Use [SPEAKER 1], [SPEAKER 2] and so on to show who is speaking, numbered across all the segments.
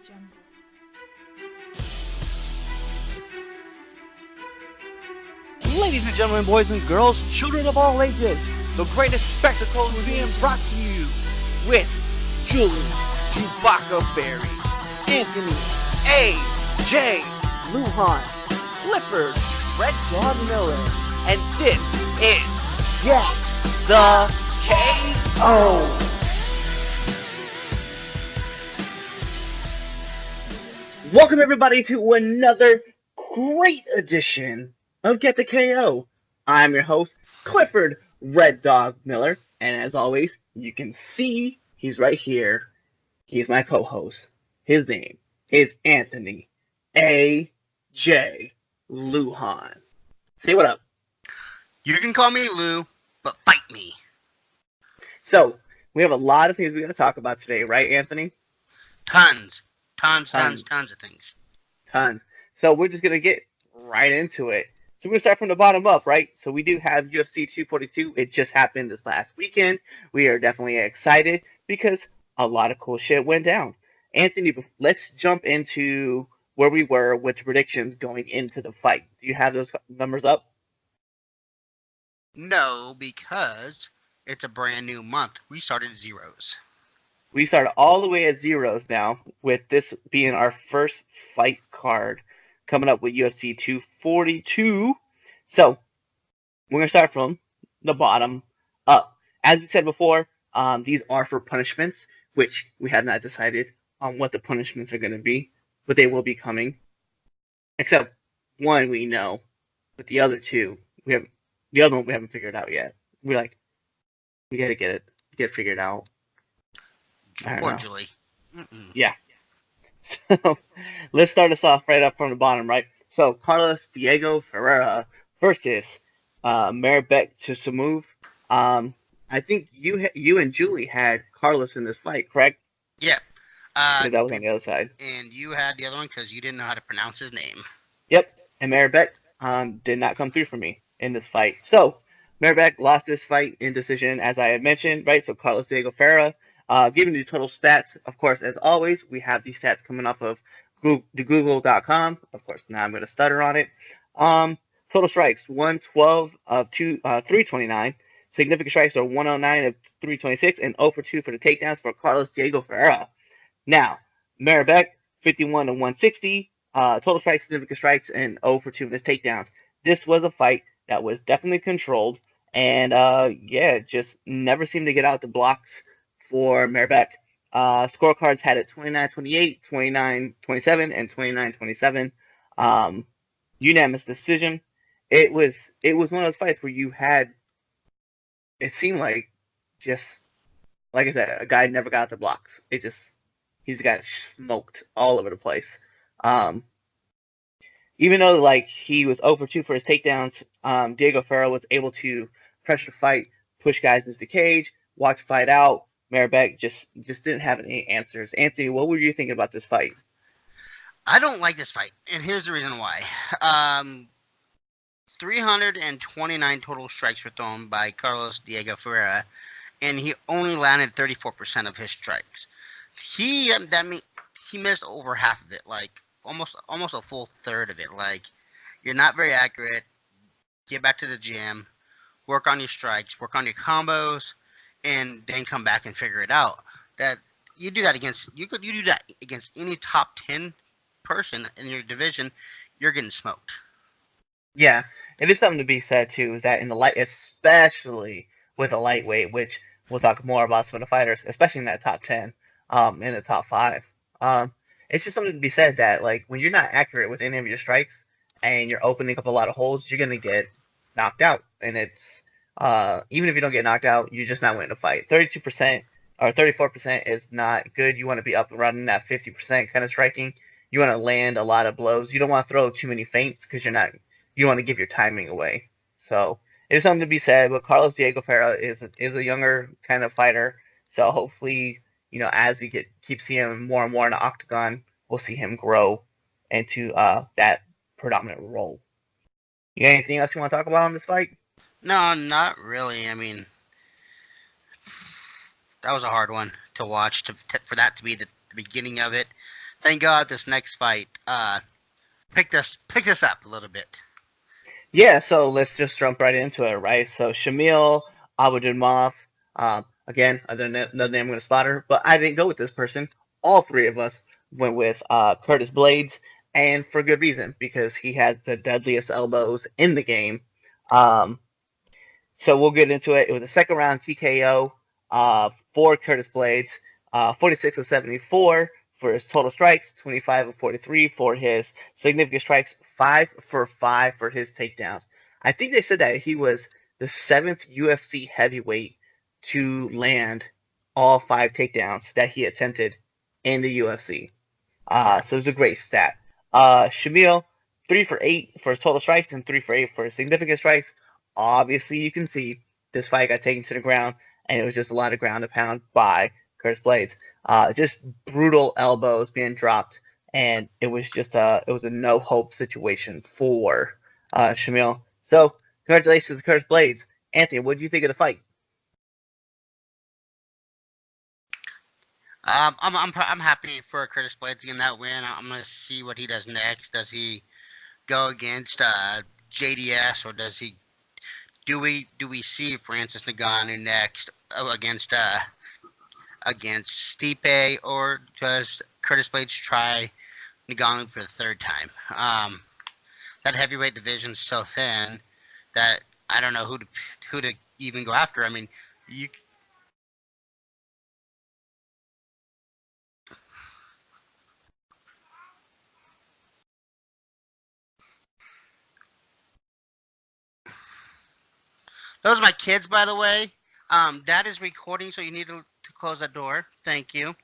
[SPEAKER 1] Jungle.
[SPEAKER 2] Ladies and gentlemen, boys and girls, children of all ages, the greatest spectacle is being brought to you with Julie, Chewbacca Fairy, Anthony, A.J. Lujan, Clifford, Red John Miller, and this is Get the KO! Welcome everybody to another great edition of Get the KO. I'm your host, Clifford Red Dog Miller, and as always, you can see he's right here. He's my co-host. His name is Anthony A.J. Lujan. Say what up.
[SPEAKER 3] You can call me Lou, but fight me.
[SPEAKER 2] So, we have a lot of things we're going to talk about today, right, Anthony?
[SPEAKER 3] Tons of things.
[SPEAKER 2] Tons. So, we're just going to get right into it. So, we're going to start from the bottom up, right? So, we do have UFC 242. It just happened this last weekend. We are definitely excited because a lot of cool shit went down. Anthony, let's jump into where we were with predictions going into the fight. Do you have those numbers up?
[SPEAKER 3] No, because it's a brand new month. We started zeros.
[SPEAKER 2] We started all the way at zeros now, with this being our first fight card coming up with UFC 242. So, we're going to start from the bottom up. As we said before, these are for punishments, which we have not decided on what the punishments are going to be, but they will be coming. Except one we know, but the other two, the other one we haven't figured out yet. We got to get it figured out.
[SPEAKER 3] Poor Julie.
[SPEAKER 2] Yeah. So, let's start us off right up from the bottom, right? So, Carlos Diego Ferreira versus Maribek Chisamove. I think you and Julie had Carlos in this fight, correct?
[SPEAKER 3] Yeah.
[SPEAKER 2] That was on the other side.
[SPEAKER 3] And you had the other one because you didn't know how to pronounce his name.
[SPEAKER 2] Yep. And Maribek did not come through for me in this fight. So, Maribek lost this fight in decision, as I had mentioned, right? So, Carlos Diego Ferreira. Giving you total stats, of course, as always, we have these stats coming off of Google.com. Of course, now I'm going to stutter on it. Total strikes, 112 of 329. Significant strikes are 109 of 326 and 0 for 2 for the takedowns for Carlos Diego Ferreira. Now, Maribek, 51 to 160. Total strikes, significant strikes, and 0 for 2 in his takedowns. This was a fight that was definitely controlled, and just never seemed to get out the blocks for Maribek. Scorecards had it 29-28, 29-27, and 29-27. Unanimous decision. It was one of those fights where you had, it seemed like, just like I said, a guy never got the blocks. He's got smoked all over the place. Even though like he was 0 for 2 for his takedowns, Diego Ferreira was able to pressure the fight, push guys into the cage, watch the fight out. Maribek just didn't have any answers. Anthony, what were you thinking about this fight?
[SPEAKER 3] I don't like this fight, and here's the reason why. 329 total strikes were thrown by Carlos Diego Ferreira, and he only landed 34% of his strikes. He missed over half of it, like almost a full third of it. Like, you're not very accurate. Get back to the gym, work on your strikes, work on your combos, and then come back and figure it out. That you do that against any top 10 person in your division, you're getting smoked.
[SPEAKER 2] Yeah, it is something to be said too, is that in the light, especially with a lightweight, which we'll talk more about some of the fighters, especially in that top 10, in the top 5. It's just something to be said that like when you're not accurate with any of your strikes and you're opening up a lot of holes, you're gonna get knocked out, and it's even if you don't get knocked out, you're just not winning the fight. 32% or 34% is not good. You want to be up and running at 50% kind of striking. You want to land a lot of blows. You don't want to throw too many feints because you want to give your timing away. So it's something to be said. But Carlos Diego Ferreira is a younger kind of fighter. So hopefully, as we keep seeing him more and more in the octagon, we'll see him grow into that predominant role. You got anything else you want to talk about on this fight?
[SPEAKER 3] No, not really. I mean, that was a hard one to watch. For that to be the beginning of it, thank God this next fight picked us up a little bit.
[SPEAKER 2] Yeah, so let's just jump right into it, right? So Shamil Abudimov, again, another name I'm going to slaughter, but I didn't go with this person. All three of us went with Curtis Blades, and for good reason, because he has the deadliest elbows in the game. Um, so we'll get into it. It was a second round TKO for Curtis Blades, 46 of 74 for his total strikes, 25 of 43 for his significant strikes, 5 for 5 for his takedowns. I think they said that he was the seventh UFC heavyweight to land all 5 takedowns that he attempted in the UFC. So it's a great stat. Shamil, 3 for 8 for his total strikes and 3 for 8 for his significant strikes. Obviously, you can see this fight got taken to the ground, and it was just a lot of ground and pound by Curtis Blades. Just brutal elbows being dropped, and it was a no hope situation for Shamil. So congratulations, to Curtis Blades. Anthony, what did you think of the fight?
[SPEAKER 3] I'm happy for Curtis Blades getting that win. I'm gonna see what he does next. Does he go against JDS, or do we see Francis Ngannou next against Stipe, or does Curtis Blades try Ngannou for the third time? That heavyweight division's so thin that I don't know who to even go after. I mean, you those are my kids, by the way. Dad is recording, so you need to close that door. Thank you.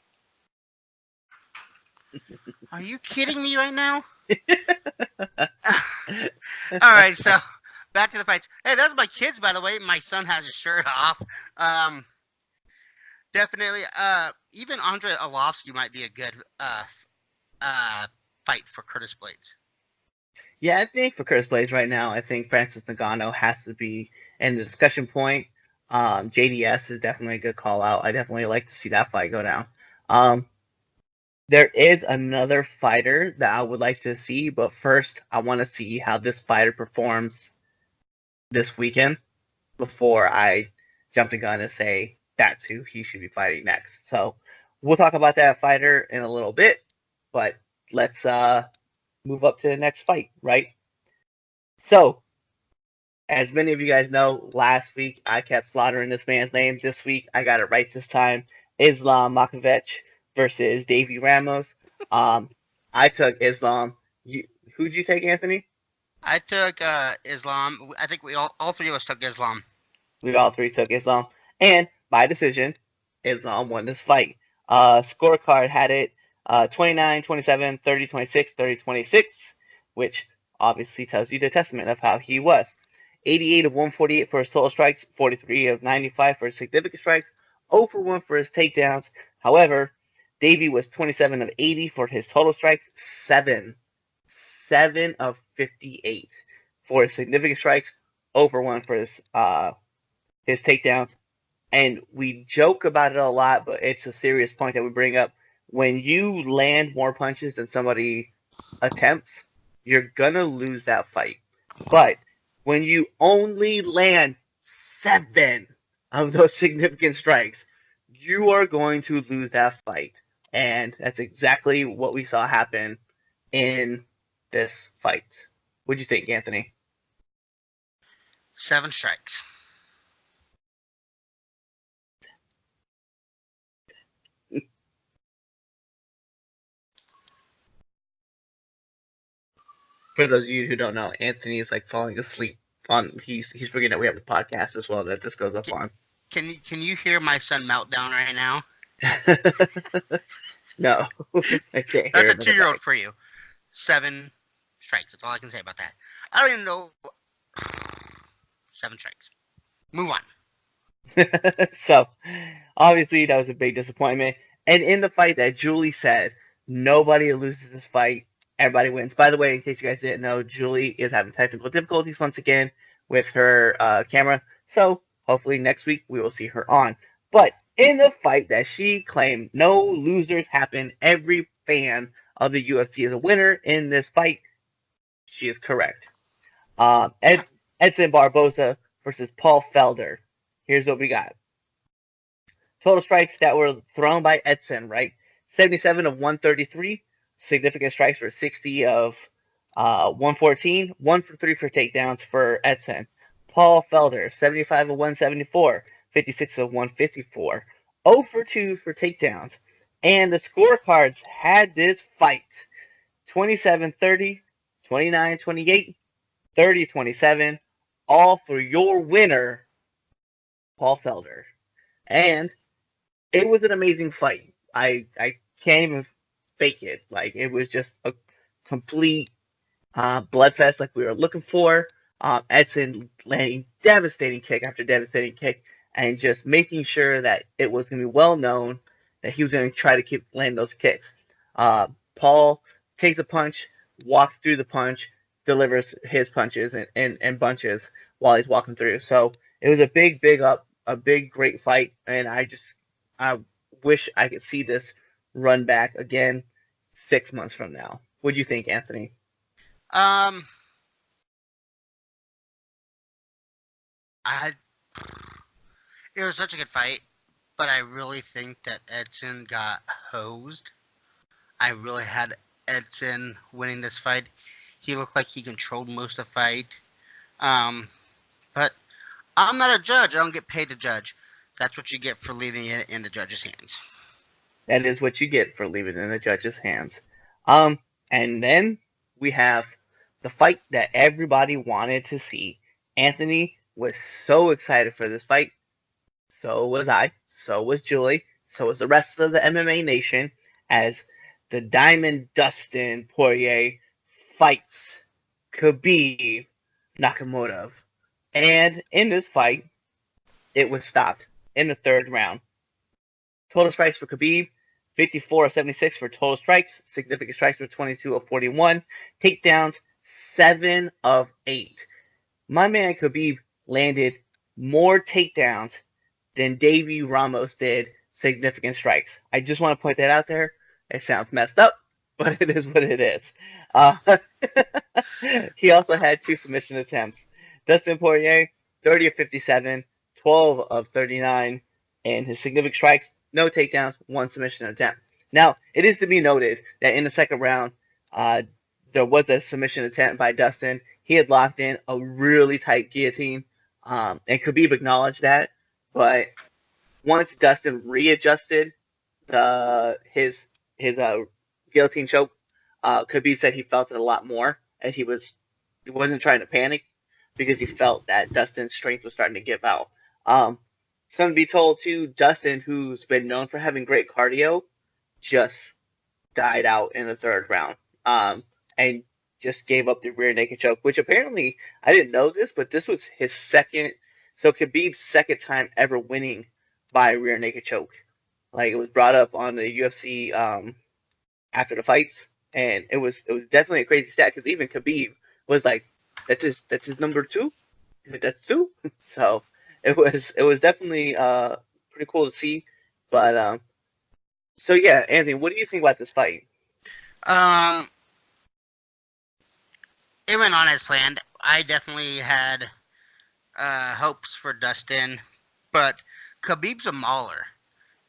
[SPEAKER 3] Are you kidding me right now? All right, so back to the fights. Hey, those are my kids, by the way. My son has his shirt off. Um, definitely. Even Andre Arlovsky might be a good uh, fight for Curtis Blades.
[SPEAKER 2] Yeah, I think for Curtis Blades right now, I think Francis Ngannou has to be in the discussion point. JDS is definitely a good call out. I definitely like to see that fight go down. Um, there is another fighter that I would like to see, but first I want to see how this fighter performs this weekend before I jump the gun and say that's who he should be fighting next. So we'll talk about that fighter in a little bit, but let's move up to the next fight, right? So as many of you guys know, last week I kept slaughtering this man's name. This week I got it right this time. Islam Makhachev versus Davy Ramos. Um, I took Islam. Who'd you take, Anthony?
[SPEAKER 3] I took Islam. I think we all three of us took Islam.
[SPEAKER 2] We all three took Islam. And by decision, Islam won this fight. Scorecard had it 29, 27, 30, 26, 30, 26, which obviously tells you the testament of how he was. 88 of 148 for his total strikes, 43 of 95 for his significant strikes, 0 for 1 for his takedowns. However, Davey was 27 of 80 for his total strikes, 7 of 58 for his significant strikes, 0 for 1 for his takedowns. And we joke about it a lot, but it's a serious point that we bring up. When you land more punches than somebody attempts, you're gonna lose that fight. But when you only land 7 of those significant strikes, you are going to lose that fight. And that's exactly what we saw happen in this fight. What do you think, Anthony?
[SPEAKER 3] 7 strikes.
[SPEAKER 2] For those of you who don't know, Anthony is like falling asleep on he's forgetting that we have the podcast as well that this goes up
[SPEAKER 3] Can,
[SPEAKER 2] on.
[SPEAKER 3] can you hear my son meltdown right now?
[SPEAKER 2] No, I can't hear
[SPEAKER 3] That's a
[SPEAKER 2] him in the
[SPEAKER 3] 2-year-old
[SPEAKER 2] back.
[SPEAKER 3] for you. 7 strikes. That's all I can say about that. I don't even know. 7 strikes. Move on.
[SPEAKER 2] So obviously that was a big disappointment. And in the fight that Julie said, nobody loses this fight. Everybody wins. By the way, in case you guys didn't know, Julie is having technical difficulties once again with her camera. So hopefully next week we will see her on. But in the fight that she claimed no losers happen, every fan of the UFC as a winner in this fight. She is correct. Edson Barboza versus Paul Felder. Here's what we got. Total strikes that were thrown by Edson, right? 77 of 133. Significant strikes for 60 of 114. 1 for 3 for takedowns for Edson. Paul Felder, 75 of 174. 56 of 154. 0 for 2 for takedowns. And the scorecards had this fight 27-30, 29-28, 30-27, all for your winner, Paul Felder. And it was an amazing fight. I can't even fake it. Like it was just a complete bloodfest like we were looking for. Edson landing devastating kick after devastating kick and just making sure that it was going to be well known that he was going to try to keep landing those kicks. Paul takes a punch, walks through the punch, delivers his punches and bunches while he's walking through. So it was a big great fight, and I wish I could see this run back again 6 months from now. What do you think, Anthony?
[SPEAKER 3] Um, I it was such a good fight, but I really think that Edson got hosed. I really had Edson winning this fight. He looked like he controlled most of the fight. Um, but I'm not a judge. I don't get paid to judge. That's what you get for leaving it in the judge's hands.
[SPEAKER 2] That is what you get for leaving it in the judge's hands. Um, and then we have the fight that everybody wanted to see. Anthony was so excited for this fight. So was I. So was Julie. So was the rest of the MMA nation as the Diamond Dustin Poirier fights Khabib Nakamoto. And in this fight, it was stopped in the third round. Total strikes for Khabib, 54 of 76 for total strikes. Significant strikes for 22 of 41. Takedowns, 7 of 8. My man Khabib landed more takedowns than Davey Ramos did significant strikes. I just want to point that out there. It sounds messed up, but it is what it is. Uh, he also had 2 submission attempts. Dustin Poirier, 30 of 57, 12 of 39, and his significant strikes, no takedowns, 1 submission attempt. Now, it is to be noted that in the second round, uh, there was a submission attempt by Dustin. He had locked in a really tight guillotine, and Khabib acknowledged that. But once Dustin readjusted his guillotine choke, Khabib said he felt it a lot more, and he wasn't trying to panic because he felt that Dustin's strength was starting to give out. Um, Something to be told too, Dustin, who's been known for having great cardio, just died out in the third round, and just gave up the rear naked choke, which apparently I didn't know this, but this was his second. So Khabib's second time ever winning by rear naked choke. Like it was brought up on the UFC after the fights, and it was definitely a crazy stat because even Khabib was like, "That's his number two." He said, "That's two." So it was definitely pretty cool to see. But so yeah, Anthony, what do you think about this fight?
[SPEAKER 3] Um, it went on as planned. I definitely had hopes for Dustin, but Khabib's a mauler.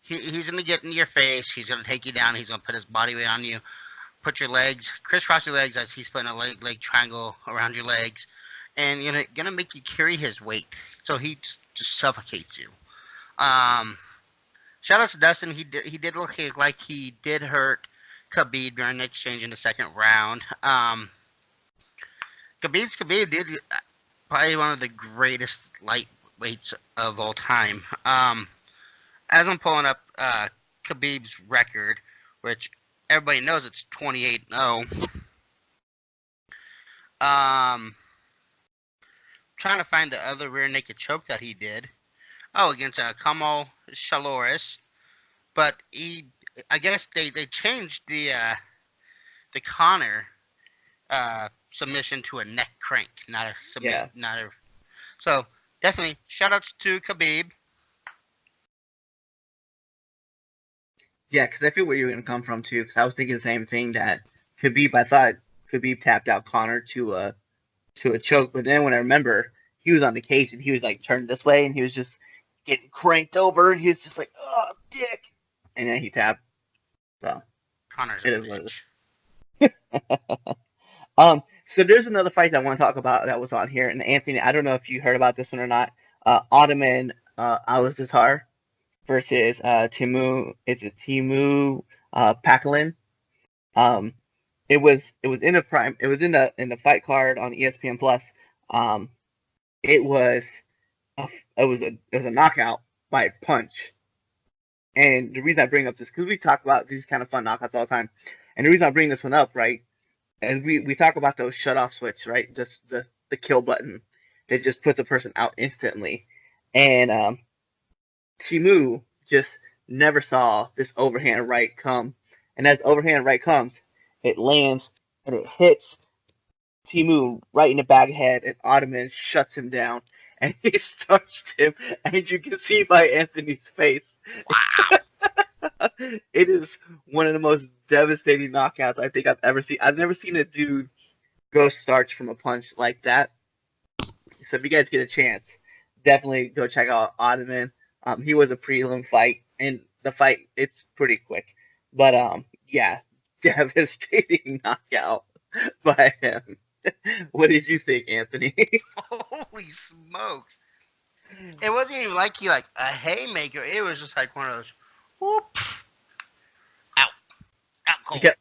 [SPEAKER 3] He's going to get in your face. He's going to take you down. He's going to put his body weight on you. Put your legs, crisscross your legs as he's putting a leg triangle around your legs, and going to make you carry his weight. So he just suffocates you. Shout out to Dustin. He did look like he did hurt Khabib during the exchange in the second round. Khabib did probably one of the greatest lightweights of all time. As I'm pulling up Khabib's record, which everybody knows it's 28-0. Trying to find the other rear naked choke that he did. Oh, against Kamal Shaloris. But I guess they changed the Connor submission to a neck crank, not a submit,
[SPEAKER 2] Yeah,
[SPEAKER 3] not a. So definitely shout outs to Khabib.
[SPEAKER 2] Yeah, because I feel where you're gonna come from too. Because I was thinking the same thing that Khabib. I thought Khabib tapped out Connor to a choke, but then when I remember he was on the cage and he was like turned this way and he was just getting cranked over. He was just like, oh, dick, and then he tapped. So
[SPEAKER 3] Connor's a
[SPEAKER 2] it is what it
[SPEAKER 3] bitch.
[SPEAKER 2] is. So there's another fight that I want to talk about that was on here, and Anthony, I don't know if you heard about this one or not. Ottoman Alizazar versus Timu. It's a Timu Pakalin. Um, it was in a prime. It was in the fight card on ESPN Plus. Um, it was it was a knockout by a punch. And the reason I bring up this because we talk about these kind of fun knockouts all the time, and the reason I bring this one up, right, and we talk about those shut off switch, right, just the kill button that just puts a person out instantly, and Timu just never saw this overhand right come, and as overhand right comes, it lands and it hits Timu right in the back head, and Ottoman shuts him down, and he starts him, and you can see by Anthony's face,
[SPEAKER 3] Wow.
[SPEAKER 2] it is one of the most devastating knockouts I think I've ever seen. I've never seen a dude go starch from a punch like that. So if you guys get a chance, definitely go check out Ottoman. He was a prelim fight, and the fight it's pretty quick, but yeah, devastating knockout by him. What did you think, Anthony?
[SPEAKER 3] Holy smokes. It wasn't even like he like a haymaker. It was just like one of those whoop out out cold.
[SPEAKER 2] Yep,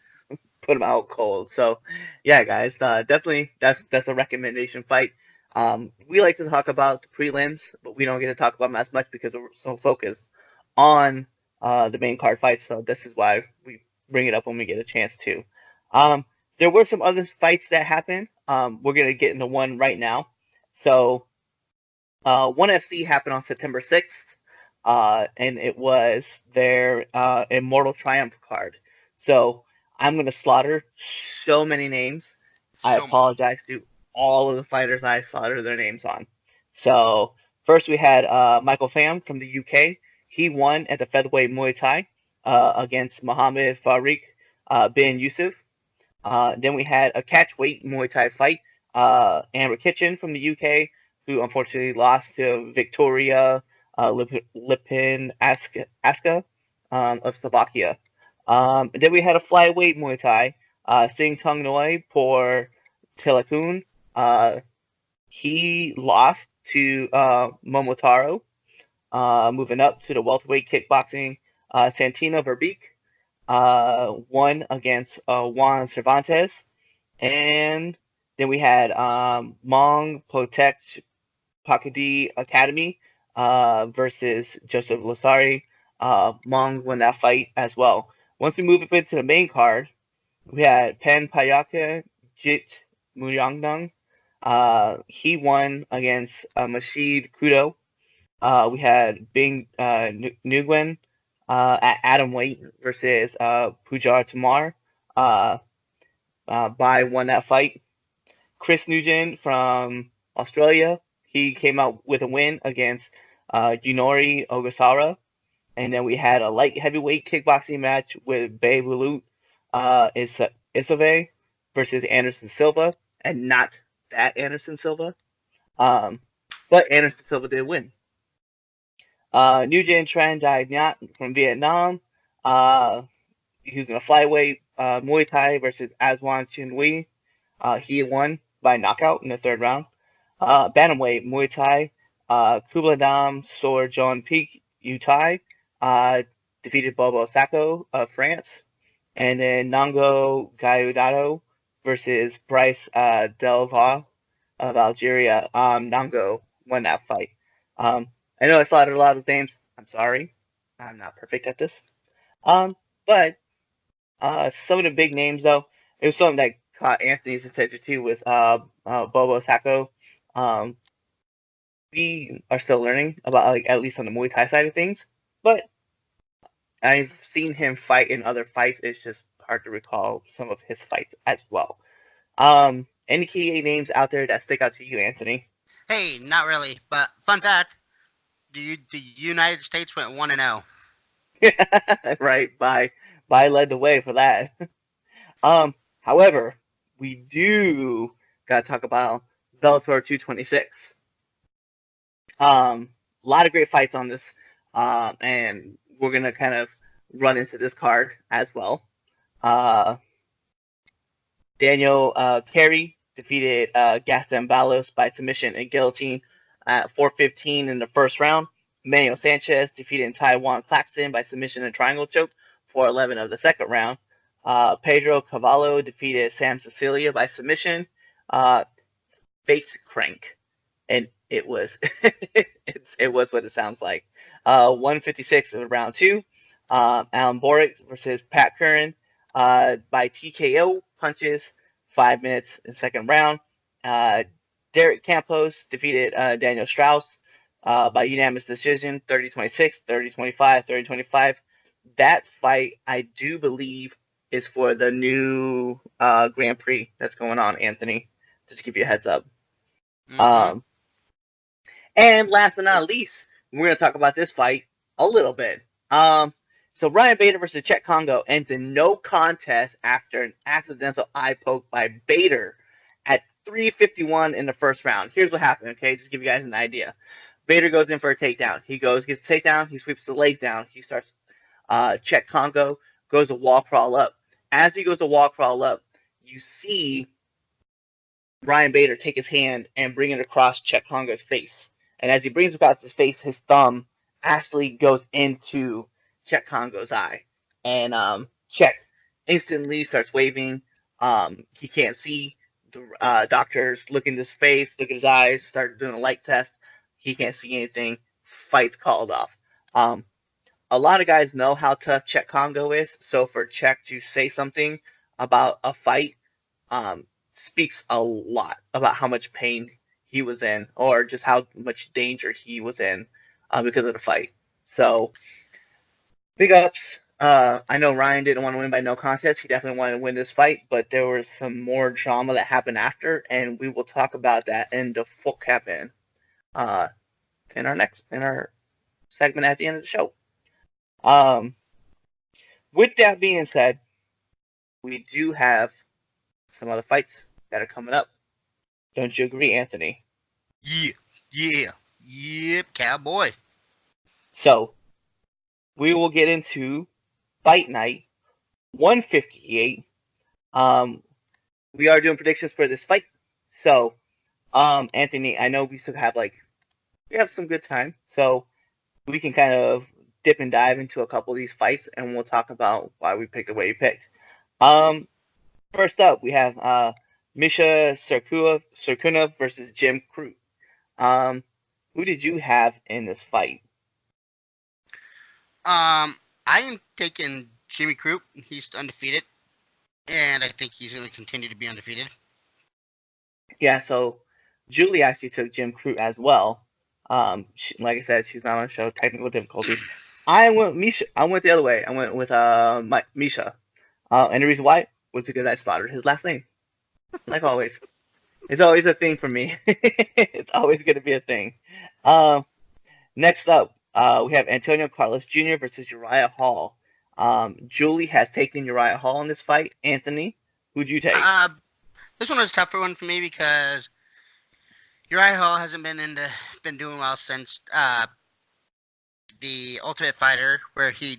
[SPEAKER 2] put him out cold. So, yeah, guys, definitely that's a recommendation fight. We like to talk about the prelims, but we don't get to talk about them as much because we're so focused on the main card fights. So this is why we bring it up when we get a chance to. Um, there were some other fights that happened. We're gonna get into one right now. So ONE FC happened on September 6th, and it was their Immortal Triumph card. So I'm going to slaughter so many names. I
[SPEAKER 3] So many.
[SPEAKER 2] apologize to all of the fighters I slaughtered their names on. So first we had Michael Pham from the UK. He won at the featherweight Muay Thai against Mohammed Farik bin Yusuf. Then we had a catchweight Muay Thai fight. Amber Kitchen from the UK, who unfortunately lost to Victoria Lipin-Aska of Slovakia. Then we had a flyweight Muay Thai. Sing Tung Noi por Tilakun. He lost to Momotaro. Moving up to the welterweight kickboxing, Santino Verbeek won against Juan Cervantes. And then we had Mong Protect Pakadi Academy versus Joseph Losari. Mong won that fight as well. Once we move up into the main card, we had Pen Payaka Jit Muyangnang. He won against Mashid Kudo. We had Bing Nguyen at Adam Weight versus Pujar Tamar. Uh, Bai won that fight. Chris Nugent from Australia, he came out with a win against Yunori Ogasara. And then we had a light heavyweight kickboxing match with Babe Lulut Isave versus Anderson Silva, and not that Anderson Silva. Um, but Anderson Silva did win. Nugent Tran Dai Nyat from Vietnam. Uh, he was in a flyweight Muay Thai versus Aswan Chin Wei. He won by knockout in the third round. Bantamweight Muay Thai, Kubladam Sor John Peak Utai defeated Bobo Sacco of France. And then Nango Gaiudado versus Bryce Delva of Algeria. Nango won that fight. Um, I know I slaughtered a lot of names. I'm sorry. I'm not perfect at this. But some of the big names, though, it was something that caught Anthony's attention too was Bobo Sacco. Um, we are still learning about, like, at least on the Muay Thai side of things, but I've seen him fight in other fights. It's just hard to recall some of his fights as well. Any key names out there that stick out to you, Anthony?
[SPEAKER 3] Hey, not really. But fun fact: the United States went 1-0.
[SPEAKER 2] Right, by led the way for that. However, we do gotta talk about Bellator 226. A lot of great fights on this, and we're gonna kind of run into this card as well. Uh, Daniel Carey defeated Gaston Balos by submission and guillotine at 4:15 in the first round. Manuel Sanchez defeated Taiwan Claxton by submission and triangle choke 4:11 of the second round. Pedro Cavallo defeated Sam Cecilia by submission. Face crank, and it was it was what it sounds like. 156 in round two. Alan Boric versus Pat Curran by TKO punches, 5 minutes in second round. Uh, Derek Campos defeated Daniel Strauss by unanimous decision, 30-26, 30-25, 30-25. That fight, I do believe, is for the new Grand Prix that's going on, Anthony. Just to give you a heads up.
[SPEAKER 3] Mm-hmm.
[SPEAKER 2] Um, and last but not least, we're going to talk about this fight a little bit. So Ryan Bader versus Chet Congo ends in no contest after an accidental eye poke by Bader at 3:51 in the first round. Here's what happened, okay? Just to give you guys an idea. Bader goes in for a takedown. He gets a takedown. He sweeps the legs down. He starts. Chet Congo goes to wall crawl up. As he goes to wall crawl up, you see Ryan Bader take his hand and bring it across Chet Congo's face. And as he brings it across his face, his thumb actually goes into Chet Congo's eye. And Chet instantly starts waving. He can't see. The doctors look in his face, look at his eyes, start doing a light test. He can't see anything. Fight's called off. Um, a lot of guys know how tough Chet Congo is. So for Chet to say something about a fight speaks a lot about how much pain he was in, or just how much danger he was in because of the fight. So big ups. I know Ryan didn't want to win by no contest. He definitely wanted to win this fight, but there was some more drama that happened after, and we will talk about that in the Fook happen uh, in our segment at the end of the show. Um, with that being said, we do have some other fights that are coming up. Don't you agree, Anthony?
[SPEAKER 3] Yeah. Yeah. Yep. Cowboy.
[SPEAKER 2] So we will get into Fight Night 158. Um, we are doing predictions for this fight. So, Anthony, I know we still have we have some good time, so we can kind of dip and dive into a couple of these fights, and we'll talk about why we picked the way we picked. Um, First up, we have Misha Serkunov versus Jim Crute. Um, who did you have in this fight?
[SPEAKER 3] I am taking Jimmy Croup. He's undefeated, and I think he's going to continue to be undefeated.
[SPEAKER 2] Yeah, so Julie actually took Jim Crute as well. Like I said, she's not on the show. Technical difficulties. I went Misha. I went the other way. I went with Misha. And the reason why was because I slaughtered his last name. Like always, it's always a thing for me. It's always going to be a thing. Um, Next up, we have Antonio Carlos Jr. versus Uriah Hall. Julie has taken Uriah Hall in this fight. Anthony, who'd you take?
[SPEAKER 3] Uh, this one was a tougher one for me because Uriah Hall hasn't been doing well since the Ultimate Fighter, where he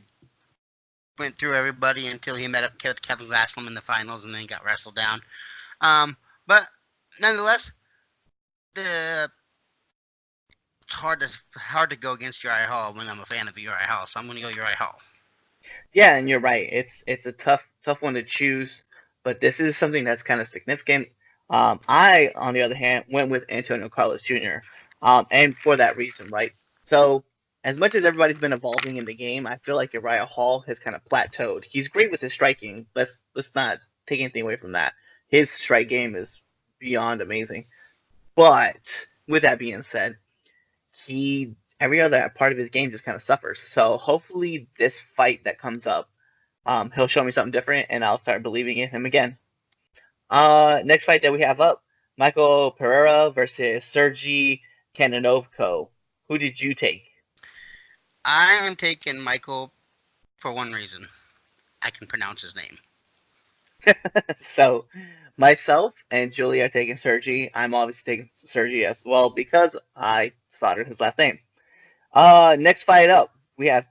[SPEAKER 3] went through everybody until he met up with Kevin Gastelum in the finals, and then he got wrestled down. But nonetheless, the it's hard to go against Uriah Hall when I'm a fan of Uriah Hall, so I'm going to go Uriah Hall.
[SPEAKER 2] Yeah, and you're right. It's a tough one to choose, but this is something that's kind of significant. I, on the other hand, went with Antonio Carlos Jr. And for that reason, right? So as much as everybody's been evolving in the game, I feel like Uriah Hall has kind of plateaued. He's great with his striking. Let's not take anything away from that. His strike game is beyond amazing. But with that being said, he every other part of his game just kind of suffers. So hopefully this fight that comes up, he'll show me something different, and I'll start believing in him again. Next fight that we have up, Michael Pereira versus Sergey Kananovko. Who did you take?
[SPEAKER 3] I am taking Michael For one reason, I can pronounce his name.
[SPEAKER 2] So myself and Julie are taking Sergi. I'm obviously taking Sergi as well because I slaughtered his last name. Next fight up, we have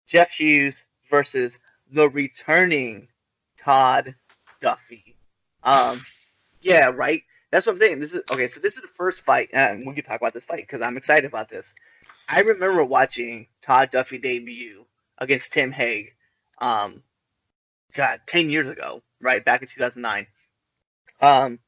[SPEAKER 2] Jeff Hughes versus the returning Todd Duffy. Um, yeah, right. That's what I'm saying. This is okay. So this is the first fight, and we can talk about this fight because I'm excited about this. I remember watching Todd Duffy debut against Tim Hague. Um, God, 10 years ago, right back in 2009. Um,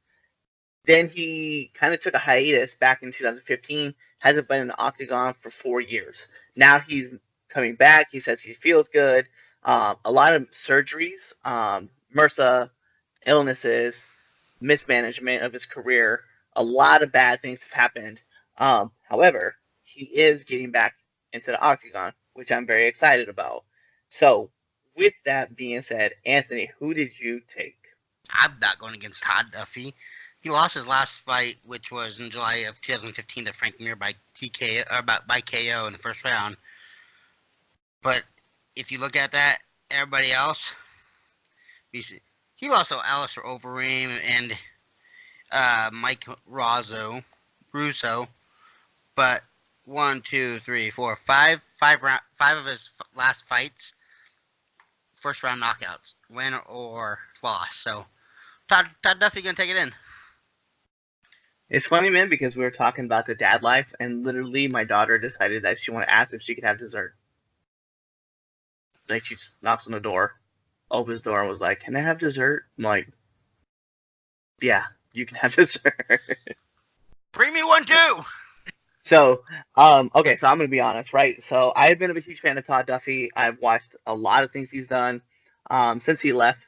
[SPEAKER 2] then he kind of took a hiatus back in 2015. Hasn't been in the octagon for 4 years. Now he's coming back. He says he feels good. A lot of surgeries, MRSA, illnesses, mismanagement of his career. A lot of bad things have happened. However, he is getting back into the octagon, which I'm very excited about. So, with that being said, Anthony, who did you take?
[SPEAKER 3] I'm not going against Todd Duffy. He lost his last fight, which was in July of 2015 to Frank Mir by TK or by KO in the first round. But if you look at that, everybody else, he lost to Alistair Overeem and Mike Russo, but one, two, three, four, five of his last fights, first round knockouts, win or loss. So Todd Duffy gonna take it in.
[SPEAKER 2] It's funny, man, because we were talking about the dad life, and literally my daughter decided that she wanted to ask if she could have dessert. Like, she just knocks on the door, opens the door, and was like, "Can I have dessert?" I'm like, "Yeah, you can have dessert."
[SPEAKER 3] Bring me one too.
[SPEAKER 2] So, okay, so I'm gonna be honest, right? So I've been a huge fan of Todd Duffy. I've watched a lot of things he's done since he left.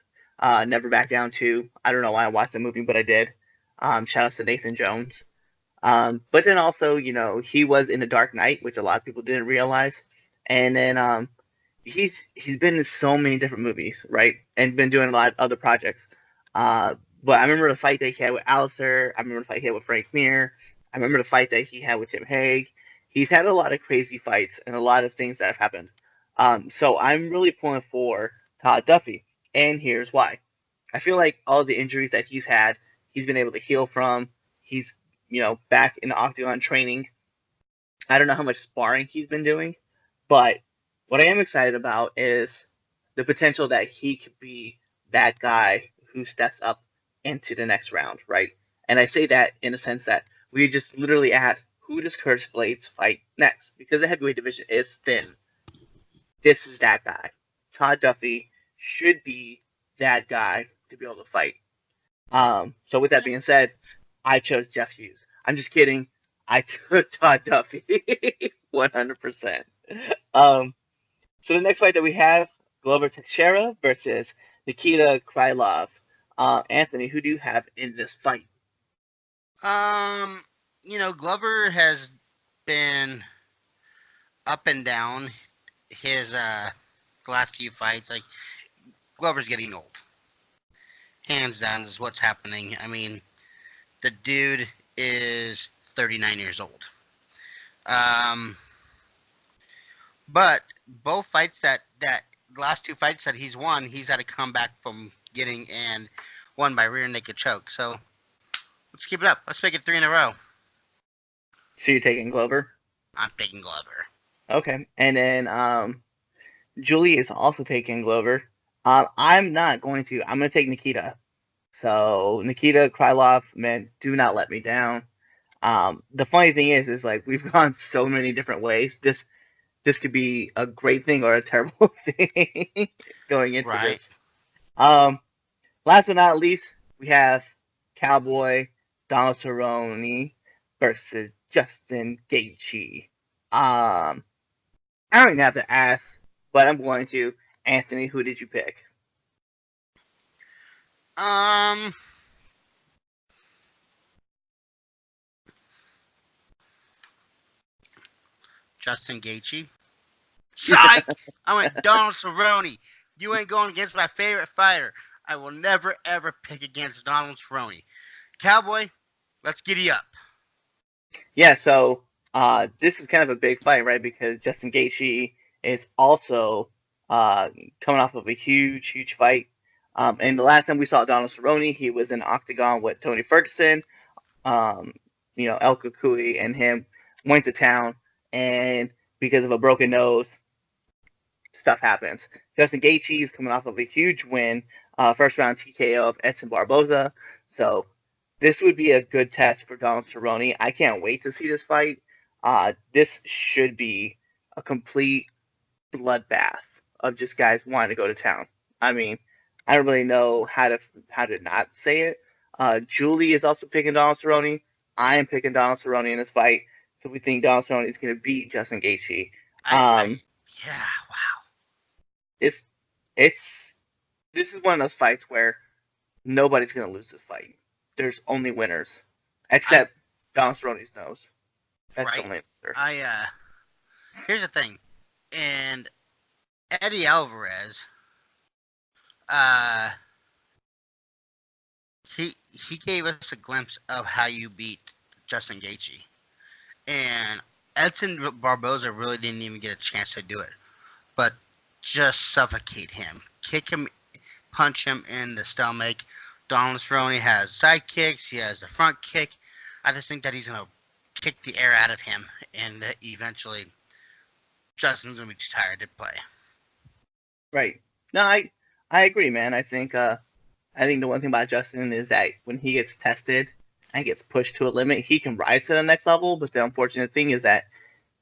[SPEAKER 2] Never Back Down 2. I don't know why I watched the movie, but I did. Shout out to Nathan Jones. But then also, he was in The Dark Knight, which a lot of people didn't realize. And then he's been in so many different movies, right? And been doing a lot of other projects. Uh, but I remember the fight that he had with Alistair. I remember the fight he had with Frank Mir. I remember the fight that he had with Tim Hague. He's had a lot of crazy fights and a lot of things that have happened. So I'm really pulling for Todd Duffy, and here's why. I feel like all the injuries that he's had, he's been able to heal from. He's back in the octagon training. I don't know how much sparring he's been doing, but what I am excited about is the potential that he could be that guy who steps up into the next round, right? And I say that in a sense that we just literally ask, who does Curtis Blades fight next? Because the heavyweight division is thin. This is that guy. Todd Duffy should be that guy to be able to fight. So with that being said, I chose Jeff Hughes. I'm just kidding. I took Todd Duffy 100%. Um, so the next fight that we have, Glover Teixeira versus Nikita Krylov. Anthony, who do you have in this fight?
[SPEAKER 3] Um, Glover has been up and down his the last few fights. Like Glover's getting old. Hands down is what's happening. I mean, the dude is 39 years old. Um, but both fights that last two fights that he's won, he's had to come back from getting and won by rear naked choke. So let's keep it up. Let's make it 3 in a row.
[SPEAKER 2] So you're taking Glover?
[SPEAKER 3] I'm taking Glover.
[SPEAKER 2] Okay. And then Julie is also taking Glover. I'm not going to. I'm going to take Nikita. So Nikita Krylov, man, do not let me down. The funny thing is like we've gone so many different ways. This could be a great thing or a terrible thing going into
[SPEAKER 3] Right.
[SPEAKER 2] this. Um, Last but not least, we have Cowboy Donald Cerrone versus Justin Gaethje. I don't even have to ask, but I'm going to. Anthony, who did you pick?
[SPEAKER 3] Um, Justin Gaethje. Psych! I went Donald Cerrone. You ain't going against my favorite fighter. I will never ever pick against Donald Cerrone. Cowboy, let's giddy up.
[SPEAKER 2] Yeah, so this is kind of a big fight, right? Because Justin Gaethje is also uh, coming off of a huge fight. And the last time we saw Donald Cerrone, he was in Octagon with Tony Ferguson. Um, El Kukui and him went to town, and because of a broken nose, stuff happens. Justin Gaethje is coming off of a huge win, first round TKO of Edson Barboza. So this would be a good test for Donald Cerrone. I can't wait to see this fight. This should be a complete bloodbath of just guys wanting to go to town. I mean, I don't really know how to not say it. Julie is also picking Donald Cerrone. I am picking Donald Cerrone in this fight. So we think Donald Cerrone is going to beat Justin Gaethje.
[SPEAKER 3] I yeah, wow.
[SPEAKER 2] It's it's this is one of those fights where nobody's going to lose this fight. There's only winners,
[SPEAKER 3] I
[SPEAKER 2] except Donald Cerrone's nose. That's the
[SPEAKER 3] right.
[SPEAKER 2] only winner.
[SPEAKER 3] Here's the thing, and Eddie Alvarez, uh, he gave us a glimpse of how you beat Justin Gaethje, and Edson Barboza really didn't even get a chance to do it, but just suffocate him, kick him, punch him in the stomach. Donald Cerrone has side kicks. He has a front kick. I just think that he's gonna kick the air out of him, and eventually Justin's gonna be too tired to play.
[SPEAKER 2] Right. No, I agree, man. I think the one thing about Justin is that when he gets tested and gets pushed to a limit, he can rise to the next level. But the unfortunate thing is that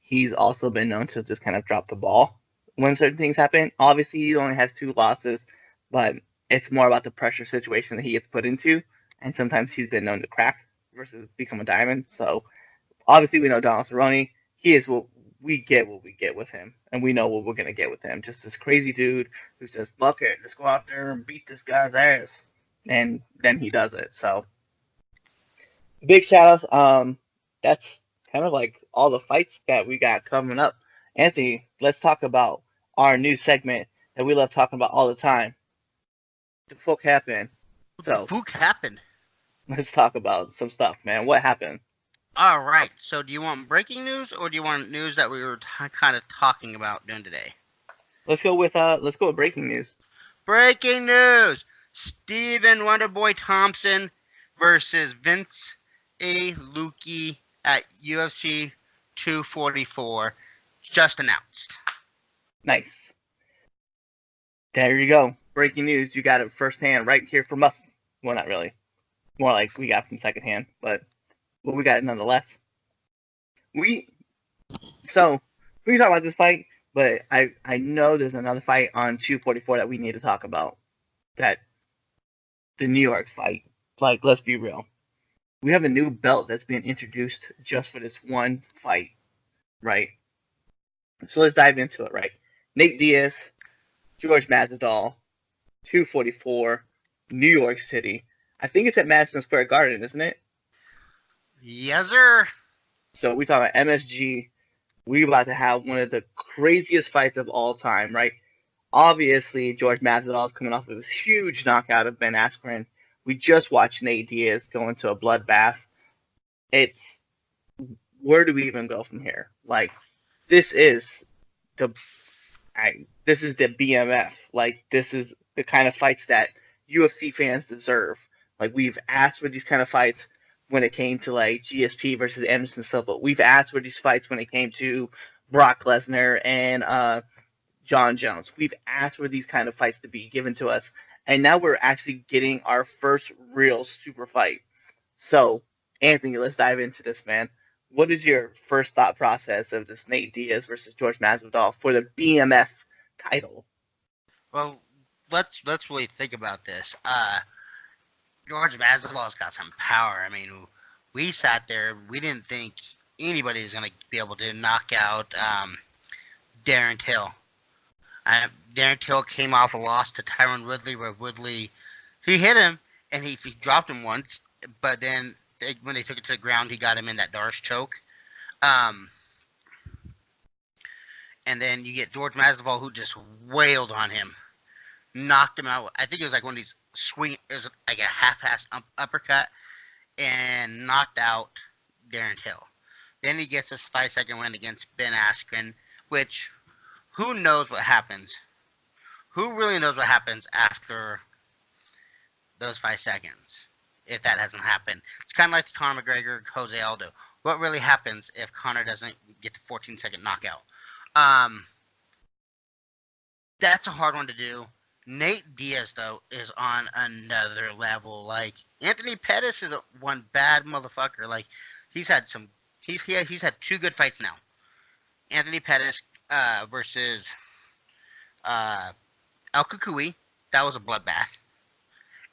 [SPEAKER 2] he's also been known to just kind of drop the ball when certain things happen. Obviously, he only has 2 losses, but it's more about the pressure situation that he gets put into. And sometimes he's been known to crack versus become a diamond. So obviously, we know Donald Cerrone. He is what we get with him, and we know what we're gonna get with him. Just this crazy dude who's just fuck it, let's go out there and beat this guy's ass, and then he does it. So big shout outs. That's kind of like all the fights that we got coming up. Anthony, let's talk about our new segment that we love talking about all the time. The fuck happened?
[SPEAKER 3] The
[SPEAKER 2] So
[SPEAKER 3] Fook happened.
[SPEAKER 2] let's talk about some stuff, man. What happened?
[SPEAKER 3] All right. So, do you want breaking news, or do you want news that we were kind of talking about doing today?
[SPEAKER 2] Let's go with breaking news.
[SPEAKER 3] Breaking news: Stephen Wonderboy Thompson versus Vince A. Lukey at UFC 244 just announced.
[SPEAKER 2] Nice. There you go. Breaking news. You got it firsthand right here from us. Well, not really. More like we got from secondhand, but we got it nonetheless. We so we can talk about this fight, but I know there's another fight on 244 that we need to talk about. That the New York fight. Like, let's be real. We have a new belt that's being introduced just for this one fight, right? So let's dive into it, right? Nate Diaz, George Masvidal, 244, New York City. I think it's at Madison Square Garden, isn't it?
[SPEAKER 3] Yes, sir.
[SPEAKER 2] So we talk about MSG. We about to have one of the craziest fights of all time, right? Obviously, George Masvidal is coming off of this huge knockout of Ben Askren. We just watched Nate Diaz go into a bloodbath. It's where do we even go from here? Like, this is the this is the BMF. Like, this is the kind of fights that UFC fans deserve. Like, we've asked for these kind of fights when it came to like GSP versus Anderson Silva. We've asked for these fights when it came to Brock Lesnar and John Jones. We've asked for these kind of fights to be given to us, and now we're actually getting our first real super fight. So, Anthony, let's dive into this, man. What is your first thought process of this Nate Diaz versus George Masvidal for the BMF title?
[SPEAKER 3] Well, let's really think about this. George Masvidal's got some power. I mean, we sat there. We didn't think anybody was going to be able to knock out Darren Till. Darren Till came off a loss to Tyron Woodley, where Woodley he hit him and he dropped him once, but then when they took it to the ground, he got him in that Darce choke. Um, and then you get George Masvidal, who just wailed on him, knocked him out. I think it was like one of these swing, it was like a half-assed uppercut, and knocked out Darren Till. Then he gets a 5-second win against Ben Askren, which who knows what happens Who really knows what happens after those 5 seconds? If that hasn't happened, it's kind of like the Conor McGregor Jose Aldo. What really happens if Conor doesn't get the 14-second knockout? Um, that's a hard one to do. Nate Diaz though is on another level. Like Anthony Pettis is one bad motherfucker. Like he's had some. He's had two good fights now. Anthony Pettis versus uh, El Kukui. That was a bloodbath.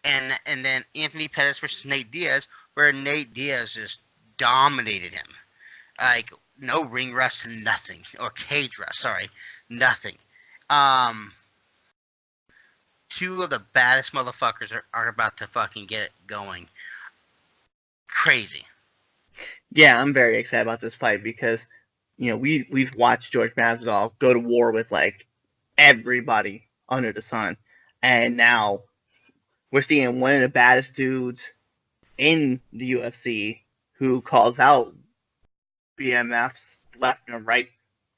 [SPEAKER 3] And then Anthony Pettis versus Nate Diaz, where Nate Diaz just dominated him. Like no ring rust, nothing, or cage rust. Sorry, nothing. Um, Two of the baddest motherfuckers are about to fucking get it going. Crazy.
[SPEAKER 2] Yeah, I'm very excited about this fight because we've watched George Masvidal go to war with like everybody under the sun, and now we're seeing one of the baddest dudes in the UFC who calls out BMFs left and right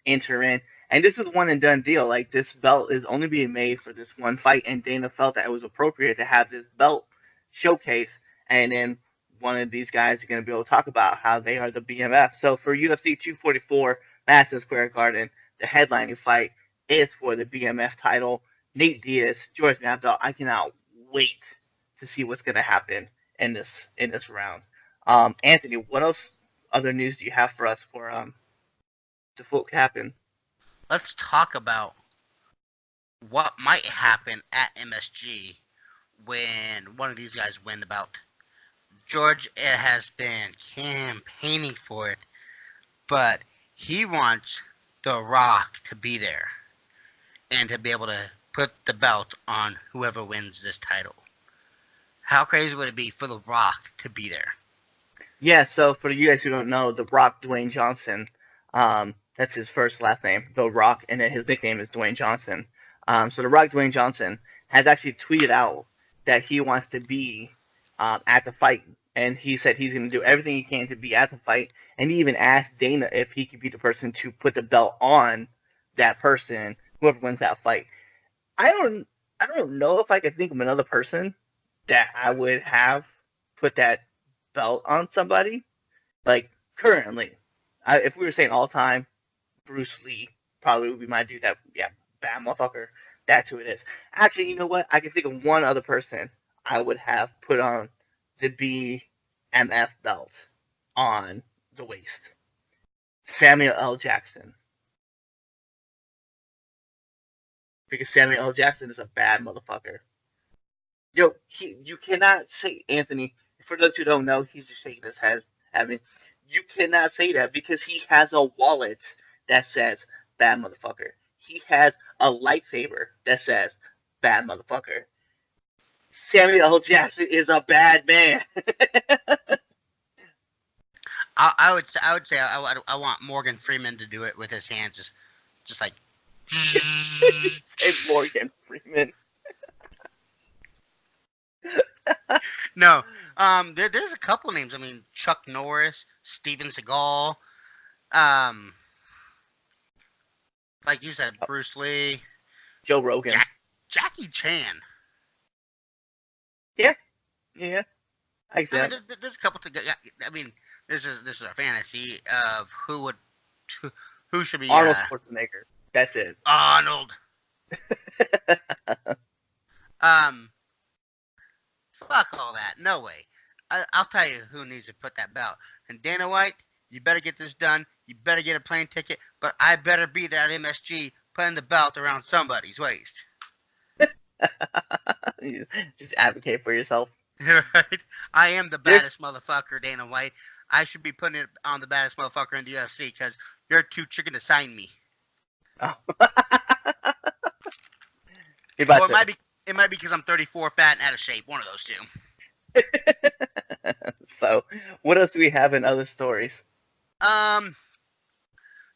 [SPEAKER 2] enter in. And this is one and done deal. Like this belt is only being made for this one fight, and Dana felt that it was appropriate to have this belt showcase, and then one of these guys are going to be able to talk about how they are the BMF. So for UFC 244, Madison Square Garden, the headlining fight is for the BMF title. Nate Diaz, George Masvidal. I cannot wait to see what's going to happen in this round. Anthony, what else other news do you have for us for the Fook happen?
[SPEAKER 3] Let's talk about what might happen at MSG when one of these guys win the belt. George has been campaigning for it, but he wants The Rock to be there and to be able to put the belt on whoever wins this title. How crazy would it be for The Rock to be there?
[SPEAKER 2] Yeah, so for you guys who don't know, The Rock Dwayne Johnson, that's his first last name, The Rock, and then his nickname is Dwayne Johnson. So The Rock Dwayne Johnson has actually tweeted out that he wants to be at the fight, and he said he's going to do everything he can to be at the fight, and he even asked Dana if he could be the person to put the belt on that person, whoever wins that fight. I don't, I don't know if I could think of another person that I would have put that belt on somebody like currently. If we were saying all time, Bruce Lee probably would be my dude. That yeah, bad motherfucker. That's who it is. Actually, you know what? I can think of one other person I would have put on the BMF belt on the waist. Samuel L. Jackson, because Samuel L. Jackson is a bad motherfucker. Yo, you cannot say Anthony. For those who don't know, he's just shaking his head at me. You cannot say that because he has a wallet that says "bad motherfucker." He has a lightsaber that says "bad motherfucker." Samuel L. Jackson is a bad man.
[SPEAKER 3] I would say I want Morgan Freeman to do it with his hands, just like.
[SPEAKER 2] It's Morgan Freeman.
[SPEAKER 3] No, there's a couple names. I mean, Chuck Norris, Steven Seagal, um, like you said, Bruce Lee,
[SPEAKER 2] Joe Rogan.
[SPEAKER 3] Jackie Chan.
[SPEAKER 2] Yeah, yeah, I
[SPEAKER 3] I mean,
[SPEAKER 2] accept.
[SPEAKER 3] there's a couple. I mean, this is our fantasy of who, who should be
[SPEAKER 2] Arnold Schwarzenegger. That's it.
[SPEAKER 3] Arnold. Um, Fuck all that. No way. I'll tell you who needs to put that belt. And Dana White, you better get this done. You better get a plane ticket. But I better be there at MSG putting the belt around somebody's waist.
[SPEAKER 2] Just advocate for yourself.
[SPEAKER 3] Right? I am the
[SPEAKER 2] There's
[SPEAKER 3] baddest motherfucker, Dana White. I should be putting it on the baddest motherfucker in the UFC because you're too chicken to sign me.
[SPEAKER 2] oh. You're about
[SPEAKER 3] Or
[SPEAKER 2] to
[SPEAKER 3] it might be because I'm 34, fat, and out of shape. One of those two.
[SPEAKER 2] so, what else do we have in other stories?
[SPEAKER 3] Um,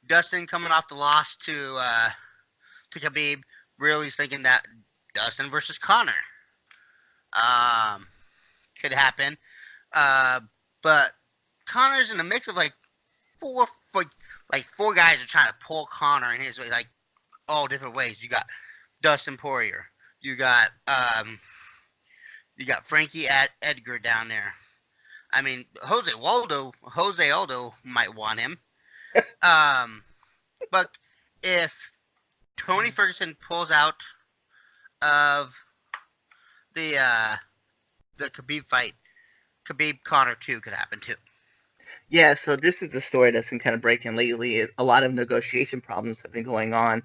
[SPEAKER 3] Dustin coming off the loss to Khabib, really thinking that Dustin versus Connor um could happen. Uh, but Connor's in the mix of like four, like four guys are trying to pull Connor in his way, like all different ways. You got Dustin Poirier. You got Frankie Edgar down there. I mean, Jose Aldo might want him. Um, but if Tony Ferguson pulls out of the uh, the Khabib fight, Khabib Connor 2 could happen too.
[SPEAKER 2] Yeah, so this is a story that's been kind of breaking lately. A lot of negotiation problems have been going on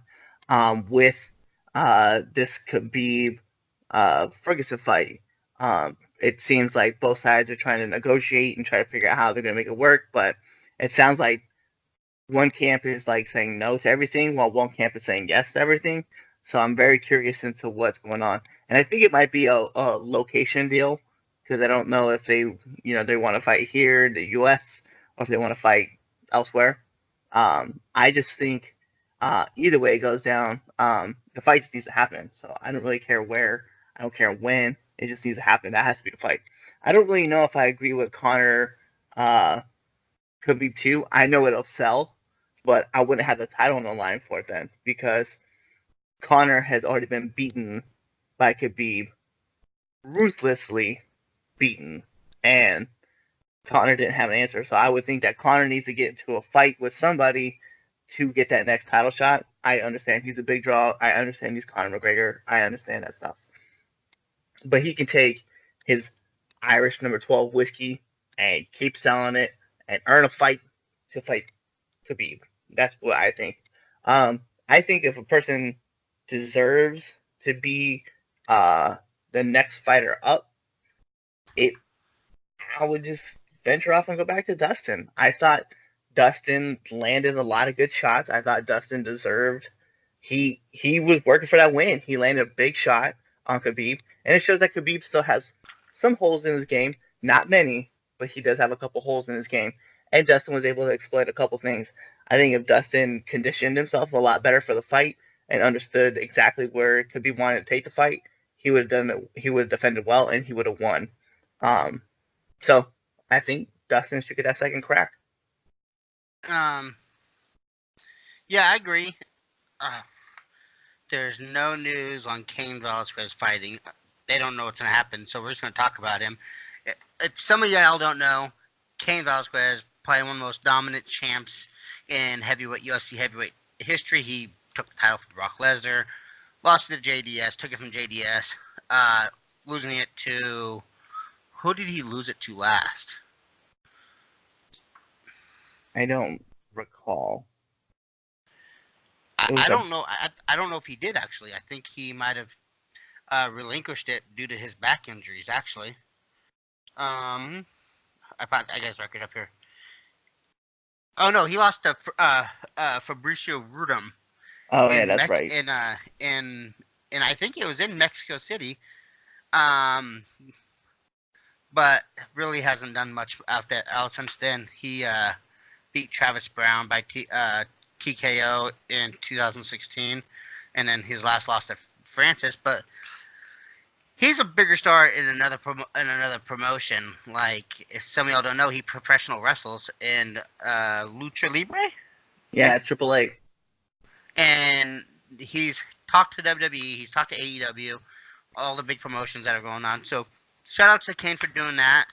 [SPEAKER 2] with this Khabib Ferguson fight. It seems like both sides are trying to negotiate and try to figure out how they're going to make it work, but it sounds like one camp is like saying no to everything, while one camp is saying yes to everything. So I'm very curious into what's going on, and I think it might be a location deal because I don't know if they want to fight here in the U.S. or if they want to fight elsewhere. I just think either way it goes down, the fight just needs to happen. So I don't really care where, I don't care when. It just needs to happen. That has to be the fight. I don't really know if I agree with Connor. Could be two. I know it'll sell, but I wouldn't have the title on the line for it then because Connor has already been beaten by Khabib, ruthlessly beaten, and Connor didn't have an answer. So I would think that Connor needs to get into a fight with somebody to get that next title shot. I understand he's a big draw. I understand he's Conor McGregor. I understand that stuff. But he can take his Irish number 12 whiskey and keep selling it and earn a fight to fight Khabib. That's what I think. I think if a person deserves to be uh, the next fighter up, it I would just venture off and go back to Dustin. I thought Dustin landed a lot of good shots. I thought Dustin deserved. He was working for that win. He landed a big shot on Khabib, and it shows that Khabib still has some holes in his game. Not many, but he does have a couple holes in his game. And Dustin was able to exploit a couple things. I think if Dustin conditioned himself a lot better for the fight and understood exactly where Khabib wanted to take the fight, he would have done it. He would have defended well, and he would have won. Um, so I think Dustin should get that second crack.
[SPEAKER 3] Um, yeah, I agree. Uh, there's no news on Cain Velasquez fighting. They don't know what's going to happen, so we're just going to talk about him. If some of y'all don't know, Cain Velasquez, probably one of the most dominant champs in heavyweight UFC heavyweight history. He took the title from Brock Lesnar, lost it to JDS, took it from JDS, losing it to who did he lose it to last?
[SPEAKER 2] I don't recall.
[SPEAKER 3] I,
[SPEAKER 2] It was
[SPEAKER 3] I
[SPEAKER 2] a
[SPEAKER 3] don't know. I don't know if he did actually. I think he might have relinquished it due to his back injuries. Actually, I got his record up here. Oh no, he lost to Fabricio Rudam
[SPEAKER 2] oh yeah,
[SPEAKER 3] in
[SPEAKER 2] that's
[SPEAKER 3] Mex
[SPEAKER 2] right.
[SPEAKER 3] in I think it was in Mexico City. Um, but really hasn't done much out since then. He beat Travis Brown by TKO in 2016, and then his last loss to Francis. But he's a bigger star in another promotion. Like, if some of y'all don't know, he professional wrestles in Lucha Libre,
[SPEAKER 2] Yeah, Triple A.
[SPEAKER 3] and he's talked to WWE, he's talked to AEW, all the big promotions that are going on. So shout out to Kane for doing that.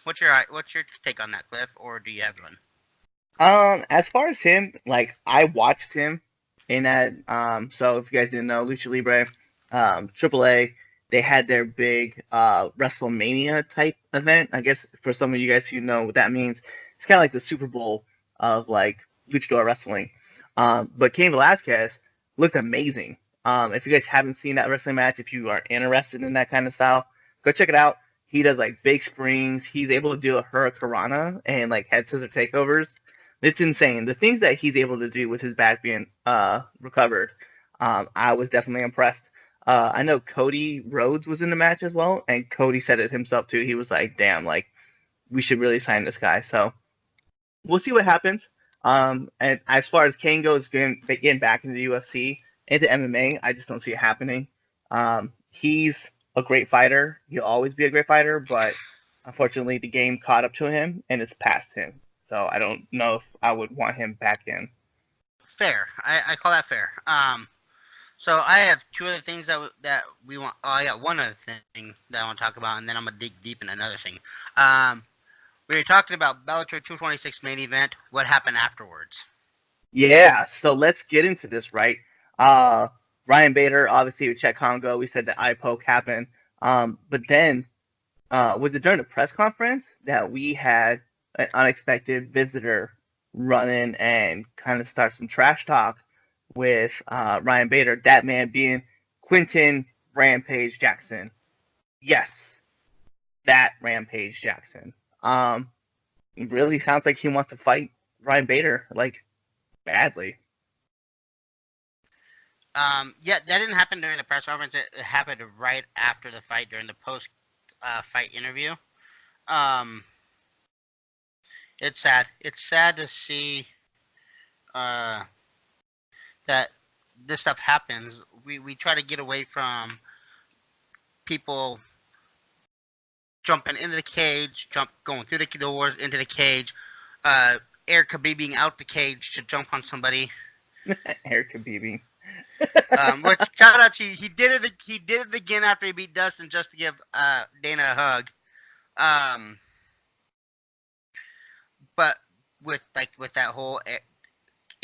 [SPEAKER 3] What's your take on that, Cliff, or do you have one?
[SPEAKER 2] As far as him, like I watched him in that. So if you guys didn't know, Lucha Libre, Triple A, they had their big WrestleMania type event. I guess for some of you guys who know what that means, it's kind of like the Super Bowl of like luchador wrestling. But Cain Velasquez looked amazing. If you guys haven't seen that wrestling match, if you are interested in that kind of style, go check it out. He does like big springs. He's able to do a hurricanrana and like head scissor takeovers. It's insane. The things that he's able to do with his back being recovered, I was definitely impressed. I know Cody Rhodes was in the match as well, and Cody said it himself too. He was like, "Damn, like we should really sign this guy." So we'll see what happens. And as far as Kane goes, getting back into the UFC, into MMA, I just don't see it happening. He's a great fighter. He'll always be a great fighter, but unfortunately, the game caught up to him and it's past him. So I don't know if I would want him back in.
[SPEAKER 3] Fair. I call that fair. So I have two other things that we want. Oh, I got one other thing that I want to talk about, and then I'm gonna dig deep in another thing. Um, we were talking about Bellator 226 main event. What happened afterwards?
[SPEAKER 2] Yeah, so let's get into this, right? Uh, Ryan Bader, obviously with Czech Congo, we said the eye poke happened. But then, was it during the press conference that we had an unexpected visitor run in and kind of start some trash talk with Ryan Bader, that man being Quentin Rampage Jackson. Yes, that Rampage Jackson. Um, it really sounds like he wants to fight Ryan Bader, like, badly.
[SPEAKER 3] Yeah, that didn't happen during the press conference. It happened right after the fight during the post fight interview. Um, it's sad. It's sad to see uh, that this stuff happens. We try to get away from people jumping into the cage, going through the doors into the cage. Uh, Eric Khabib being out the cage to jump on somebody.
[SPEAKER 2] Eric Khabib.
[SPEAKER 3] Which shout out to you. He did it. He did it again after he beat Dustin just to give Dana a hug. Um, but with that whole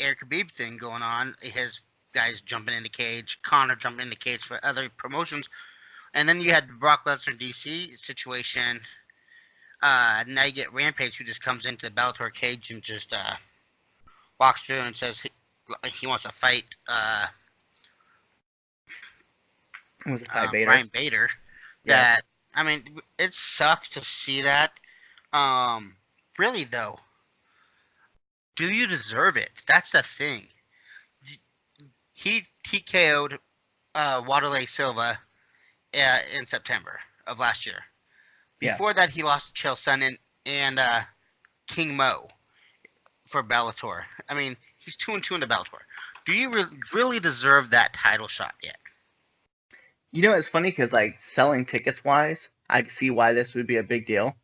[SPEAKER 3] Eric Khabib thing going on, his guys jumping in the cage, Connor jumping in the cage for other promotions, and then you had the Brock Lesnar DC situation. Now you get Rampage, who just comes into the Bellator cage and just walks through and says he wants to fight
[SPEAKER 2] Was a fight Bader.
[SPEAKER 3] Ryan Bader.
[SPEAKER 2] Yeah.
[SPEAKER 3] That I mean, it sucks to see that. Really though, do you deserve it? That's the thing. He TKO'd Waterley Silva in September of last year.
[SPEAKER 2] Yeah.
[SPEAKER 3] Before that, he lost to Chael Sonnen and King Mo for Bellator. I mean, he's 2-2 in the Bellator. Do you really deserve that title shot yet?
[SPEAKER 2] You know, it's funny because like selling tickets wise, I can see why this would be a big deal.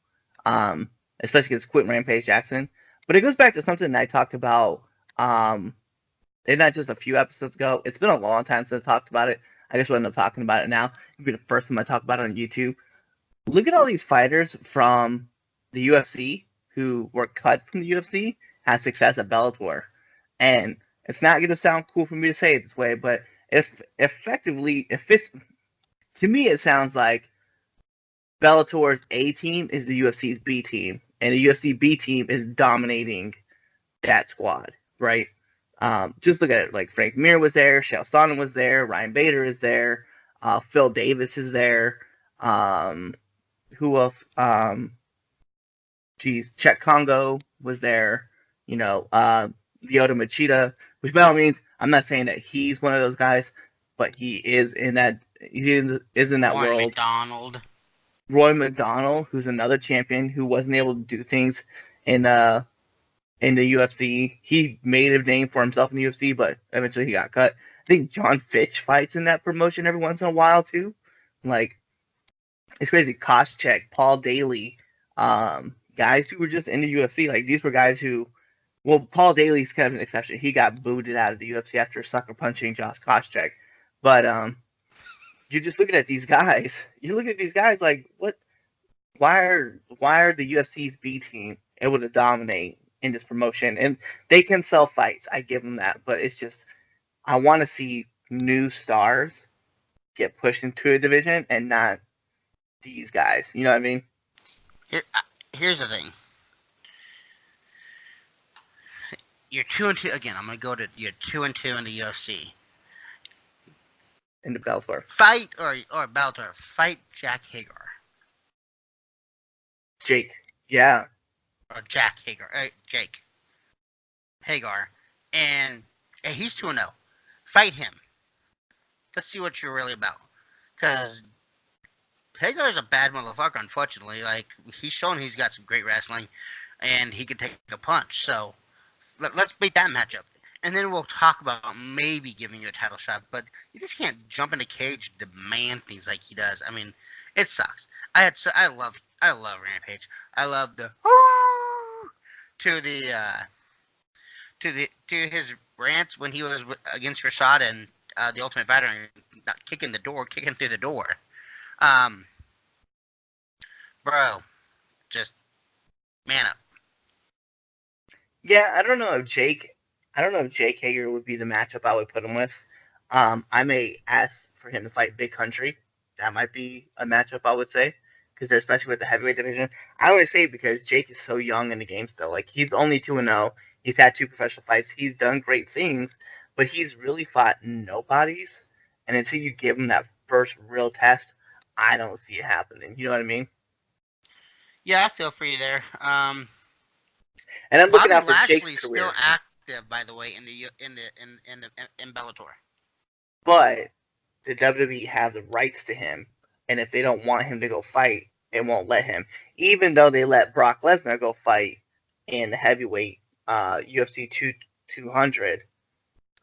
[SPEAKER 2] Especially because Quentin Rampage Jackson. But it goes back to something I talked about, and not just a few episodes ago. It's been a long time since I talked about it. I guess we'll end up talking about it now. It'll be the first time I talk about it on YouTube. Look at all these fighters from the UFC who were cut from the UFC, had success at Bellator. And it's not going to sound cool for me to say it this way, but if effectively, if it's to me, it sounds like Bellator's A team is the UFC's B team, and the UFC B team is dominating that squad, right? Just look at it. Like Frank Mir was there, Chael Sonnen was there, Ryan Bader is there, Phil Davis is there. Who else? Czech Congo was there. You know, Lyoto Machida, which by all means, I'm not saying that he's one of those guys, but he is in that is in that
[SPEAKER 3] Warren
[SPEAKER 2] world.
[SPEAKER 3] McDonald.
[SPEAKER 2] Roy McDonald, who's another champion who wasn't able to do things in the UFC. He made a name for himself in the UFC, but eventually he got cut. I think John Fitch fights in that promotion every once in a while too. Like it's crazy. Koscheck, Paul Daly, guys who were just in the UFC. Like these were guys who, well, Paul Daly's kind of an exception. He got booted out of the UFC after sucker punching Josh Koscheck. But you're just looking at these guys. You're looking at these guys like what? Why are the UFC's B team able to dominate in this promotion? And they can sell fights. I give them that, but it's just I want to see new stars get pushed into a division and not these guys. You know what I mean?
[SPEAKER 3] Here, here's the thing. You're 2-2 again. I'm gonna go to you're 2-2 in the UFC.
[SPEAKER 2] In the Bellator.
[SPEAKER 3] Fight or Bellator. Fight Jack Hagar
[SPEAKER 2] Jake. Yeah.
[SPEAKER 3] or Jack Hagar. Jake Hagar, and he's 2-0. Fight him. Let's see what you're really about. Because Hagar is a bad motherfucker, unfortunately. Like, he's shown he's got some great wrestling, and he can take a punch. So, let's beat that matchup. And then we'll talk about maybe giving you a title shot. But you just can't jump in the cage and demand things like he does. I mean, it sucks. I love Rampage. I love the to his rants when he was against Rashad and the Ultimate Fighter and not kicking through the door. Um, bro, just man up.
[SPEAKER 2] Yeah, I don't know if Jake Hager would be the matchup I would put him with. I may ask for him to fight Big Country. That might be a matchup I would say, because they're especially with the heavyweight division. I only say it because Jake is so young in the game still. Like he's only 2-0. He's had 2 professional fights. He's done great things, but he's really fought nobodies. And until you give him that first real test, I don't see it happening. You know what I mean?
[SPEAKER 3] Yeah, I feel for you there.
[SPEAKER 2] And I'm looking
[SPEAKER 3] Bobby
[SPEAKER 2] out for Jake's
[SPEAKER 3] Lashley's still
[SPEAKER 2] career,
[SPEAKER 3] active, by the way, in Bellator.
[SPEAKER 2] but the WWE have the rights to him, and if they don't want him to go fight, they won't let him. Even though they let Brock Lesnar go fight in the heavyweight UFC 200,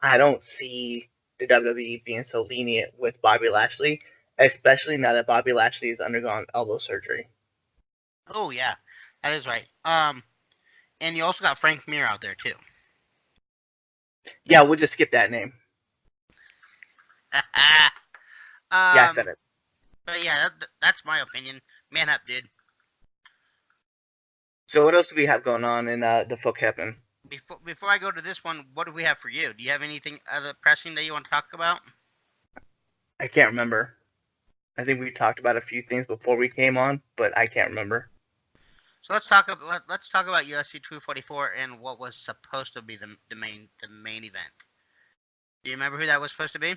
[SPEAKER 2] I don't see the WWE being so lenient with Bobby Lashley, especially now that Bobby Lashley has undergone elbow surgery.
[SPEAKER 3] Oh yeah, that is right. And you also got Frank Mir out there too.
[SPEAKER 2] Yeah, we'll just skip that name. Yeah, I said
[SPEAKER 3] um,
[SPEAKER 2] it.
[SPEAKER 3] but yeah, that's my opinion. Man up, dude.
[SPEAKER 2] So what else do we have going on in the Fook happen?
[SPEAKER 3] Before I go to this one, what do we have for you? Do you have anything other pressing that you want to talk about?
[SPEAKER 2] I can't remember. I think we talked about a few things before we came on, but I can't remember.
[SPEAKER 3] So let's talk about UFC 244 and what was supposed to be the main event. Do you remember who that was supposed to be?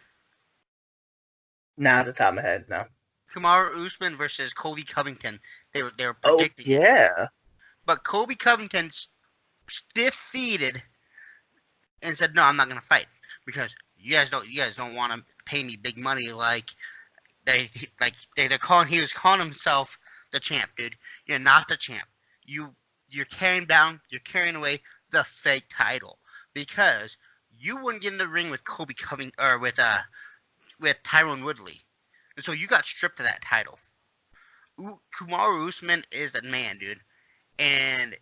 [SPEAKER 2] Not at the top of my head, no.
[SPEAKER 3] Kamaru Usman versus Colby Covington. They were
[SPEAKER 2] Oh
[SPEAKER 3] predicting it,
[SPEAKER 2] yeah,
[SPEAKER 3] but Colby Covington stiff feeded and said, "No, I'm not gonna fight because you guys don't want to pay me big money like they're calling. He was calling himself the champ, dude. You're not the champ. You you're carrying away the fake title because you wouldn't get in the ring with Kobe Covington or with Tyrone Woodley, and so you got stripped of that title. Kumaru Usman is that man, dude, and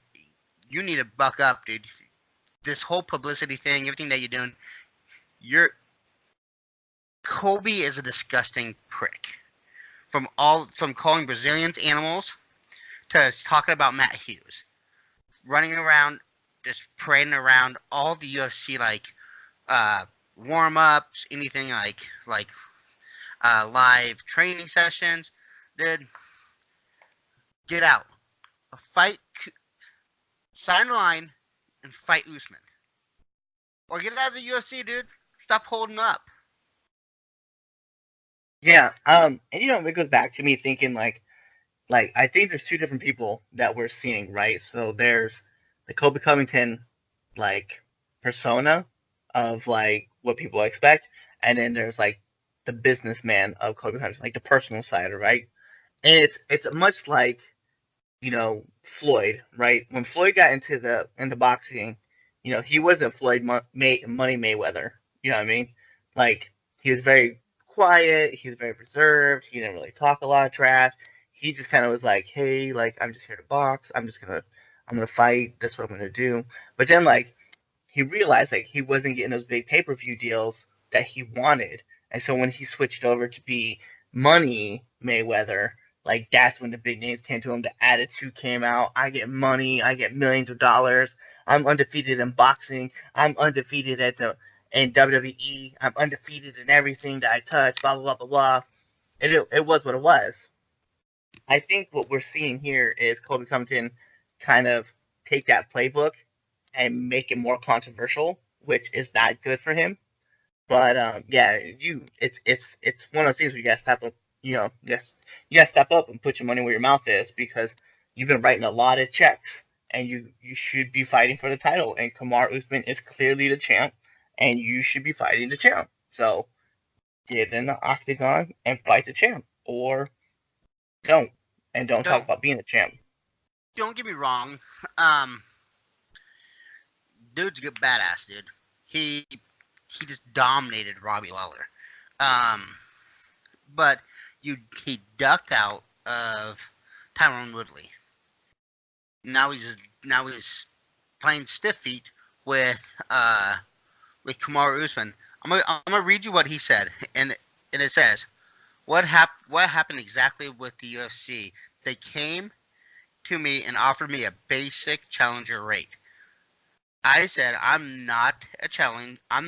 [SPEAKER 3] you need to buck up, dude. This whole publicity thing, everything that you're doing, you're Kobe is a disgusting prick. From calling Brazilians animals to talking about Matt Hughes, running around, just parading around all the UFC uh, warm ups, anything live training sessions. Dude, get out, fight, sign a line, and fight Usman, or get out of the UFC, dude. Stop holding up.
[SPEAKER 2] yeah. And it goes back to me thinking like I think there's two different people that we're seeing, right? So there's the Kobe Covington like persona of like what people expect, and then there's like the businessman of Kobe Covington, like the personal side, right? And it's much like Floyd, right? When Floyd got into boxing, he wasn't Money Mayweather. You know what I mean? Like he was very quiet, he was very reserved, he didn't really talk a lot of trash. He just kind of was like, "Hey, like I'm just here to box. I'm gonna fight. That's what I'm gonna do." But then like he realized like he wasn't getting those big pay-per-view deals that he wanted. And so when he switched over to be Money Mayweather, like that's when the big names came to him. The attitude came out. I get money. I get millions of dollars. I'm undefeated in boxing. I'm undefeated in WWE. I'm undefeated in everything that I touch. Blah blah blah blah blah. And it was what it was. I think what we're seeing here is Colby Covington kind of take that playbook and make it more controversial, which is not good for him. But yeah, it's one of those things where you gotta step up. Yes, you gotta step up and put your money where your mouth is because you've been writing a lot of checks, and you should be fighting for the title. And Kamar Usman is clearly the champ, and you should be fighting the champ. So get in the octagon and fight the champ, or don't, and don't talk
[SPEAKER 3] Don't
[SPEAKER 2] about being a champ.
[SPEAKER 3] don't get me wrong. Um, dude's a good badass, dude. He just dominated Robbie Lawler. Um, but he ducked out of Tyrone Woodley. Now he's playing stiff feet with Kamaru Usman. I'm gonna read you what he said, and it says, what happened exactly with the UFC? They came to me and offered me a basic challenger rate. I said I'm not challenging. I'm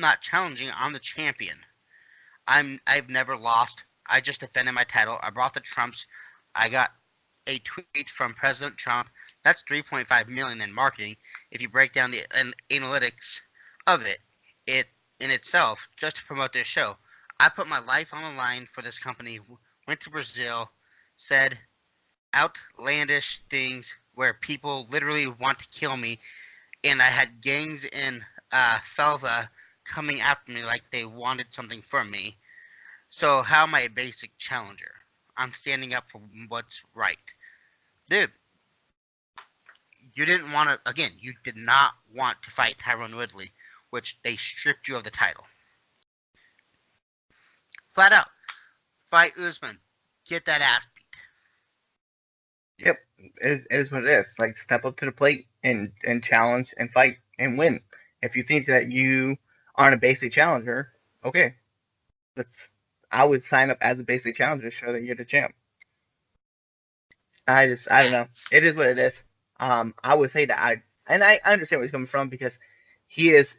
[SPEAKER 3] the champion. I've never lost. I just defended my title. I brought the Trumps. I got a tweet from President Trump. That's 3.5 million in marketing. If you break down the analytics of it in itself, just to promote their show. I put my life on the line for this company. Went to Brazil, said outlandish things where people literally want to kill me, and I had gangs in Felva coming after me like they wanted something from me. So how am I a basic challenger? I'm standing up for what's right. Dude, you didn't want to, again, you did not want to fight Tyrone Woodley, which they stripped you of the title. Flat out, fight Usman. Get that ass beat.
[SPEAKER 2] Yep, it is what it is. Like, step up to the plate and challenge and fight and win. If you think that you aren't a basic challenger, okay, let's. I would sign up as a basic challenger to show that you're the champ. I don't know.
[SPEAKER 3] That's
[SPEAKER 2] It is what it is. I would say that I understand where he's coming from because he is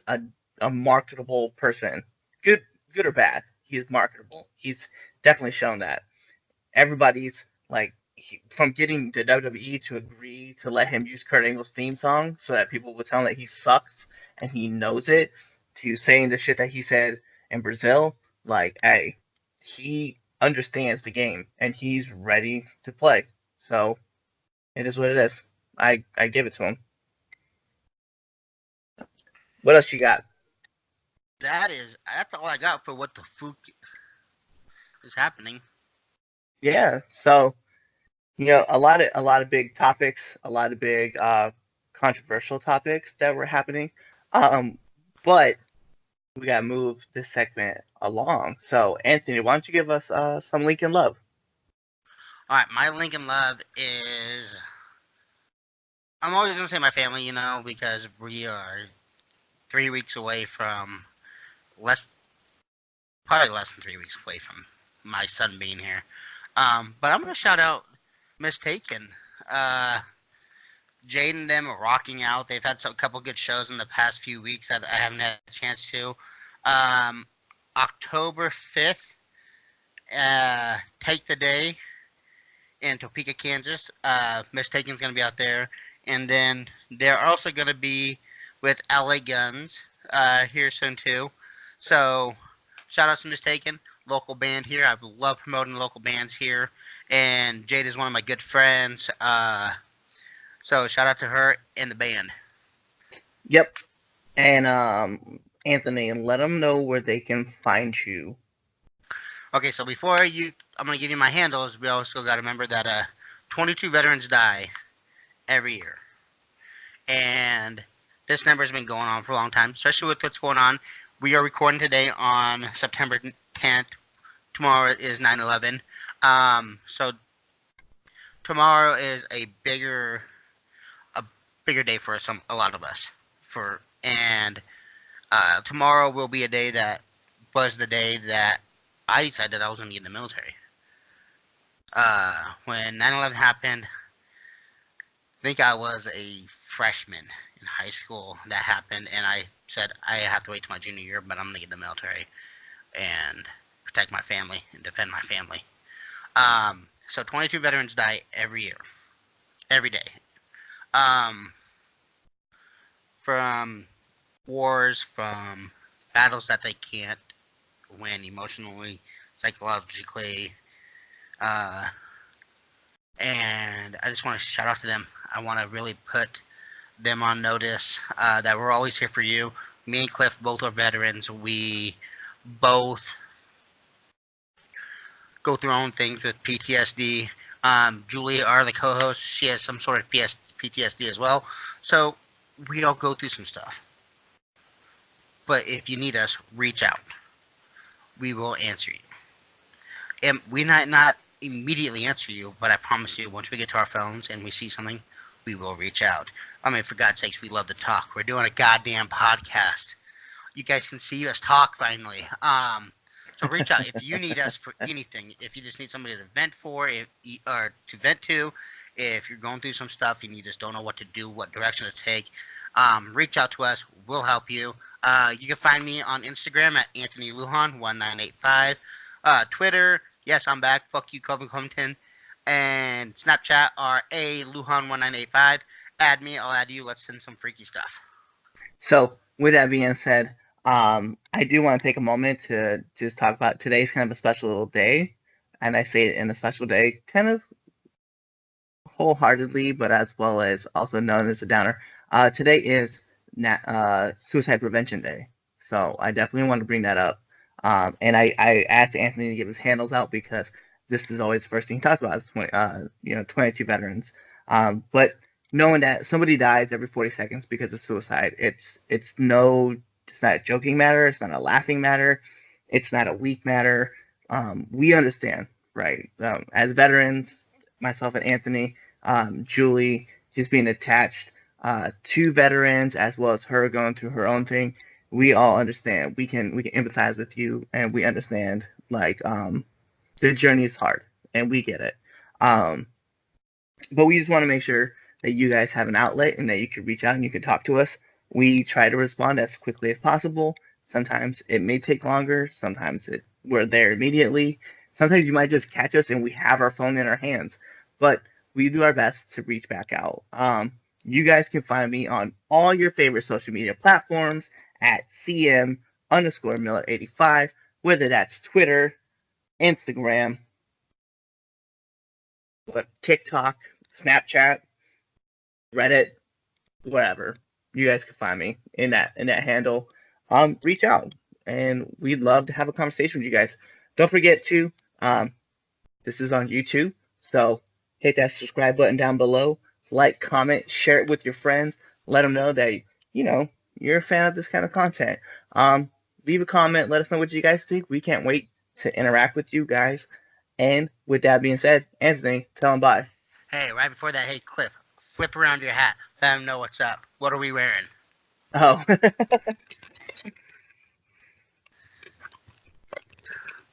[SPEAKER 2] a marketable person. Good good or bad, he is marketable. He's definitely shown that. Everybody's like from getting the WWE to agree to let him use Kurt Angle's theme song so that people would tell him that he sucks and he knows it, to saying the shit that he said in Brazil. Like, hey, he understands the game and he's ready to play. So it is what it is. I give it to him. What else you got?
[SPEAKER 3] that's all I got for what the Fook is happening.
[SPEAKER 2] Yeah. So a lot of big topics, a lot of big controversial topics that were happening. Um, but we gotta move this segment along. So Anthony, why don't you give us some Lincoln love?
[SPEAKER 3] All right, my Lincoln Love is. I'm always gonna say my family, because we are 3 weeks away from less, probably less than 3 weeks away from my son being here. But I'm gonna shout out Miss Taken. Uh, Jade and them are rocking out. They've had a couple good shows in the past few weeks that I haven't had a chance to. Um, October 5th, Take the Day in Topeka, Kansas. Miss Taken's going to be out there. And then they're also going to be with LA Guns here soon, too. So, shout out to Miss Taken, local band here. I love promoting local bands here. And Jade is one of my good friends. So, shout out to her and the band.
[SPEAKER 2] Yep. And Anthony, let them know where they can find you.
[SPEAKER 3] Okay, so I'm going to give you my handles. We also got to remember that 22 veterans die every year. And this number has been going on for a long time, especially with what's going on. We are recording today on September 10th. Tomorrow is 9/11. So tomorrow is a bigger day for a lot of us. And tomorrow will be a day that was the day that I decided I was going to get in the military. When 9/11 happened, I think I was a freshman in high school. That happened, and I said I have to wait till my junior year, but I'm going to get in the military and protect my family and defend my family. So 22 veterans die every year, every day. From wars, from battles that they can't win emotionally, psychologically, and I just want to shout out to them. I want to really put them on notice that we're always here for you. Me and Cliff both are veterans. We both go through our own things with PTSD. Julie, the co-host, she has some sort of PTSD as well. So we all go through some stuff. But if you need us, reach out. We will answer you. And we might not immediately answer you, but I promise you, once we get to our phones and we see something, we will reach out. I mean, for God's sakes, we love to talk. We're doing a goddamn podcast. you guys can see us talk finally. So reach out if you need us for anything. If you just need somebody to vent for, or to vent to, if you're going through some stuff and you just don't know what to do, what direction to take, reach out to us. We'll help you. You can find me on Instagram at Anthony Lujan 1985. Twitter, yes, I'm back. Fuck you, Calvin Covington. And Snapchat are a Lujan 1985. Add me, I'll add you. Let's send some freaky stuff.
[SPEAKER 2] So, with that being said, I do want to take a moment to just talk about today's kind of a special day, and I say it in a special day, kind of wholeheartedly, but as well as also known as a downer. Today is Suicide Prevention Day, so I definitely want to bring that up. And I asked Anthony to give his handles out because this is always the first thing he talks about is 22 veterans. But knowing that somebody dies every 40 seconds because of suicide, it's not a joking matter, it's not a laughing matter, it's not a weak matter. We understand, right? As veterans, myself and Anthony, Julie just being attached to veterans as well as her going through her own thing. We all understand. We can empathize with you, and we understand like the journey is hard, and we get it. Um, but we just want to make sure that you guys have an outlet and that you can reach out and you can talk to us. We try to respond as quickly as possible. Sometimes it may take longer. We're there immediately. Sometimes you might just catch us and we have our phone in our hands. But we do our best to reach back out. You guys can find me on all your favorite social media platforms at CM underscore Miller85, whether that's Twitter, Instagram, but TikTok, Snapchat, Reddit, wherever. You guys can find me in that handle. Reach out, and we'd love to have a conversation with you guys. Don't forget to this is on YouTube, so hit that subscribe button down below. Like, comment, share it with your friends. Let them know that you're a fan of this kind of content. Leave a comment. Let us know what you guys think. We can't wait to interact with you guys. And with that being said, Anthony, tell them bye.
[SPEAKER 3] Hey, right before that, hey, Cliff, flip around your hat. Let them know what's up. What are we wearing?
[SPEAKER 2] Oh.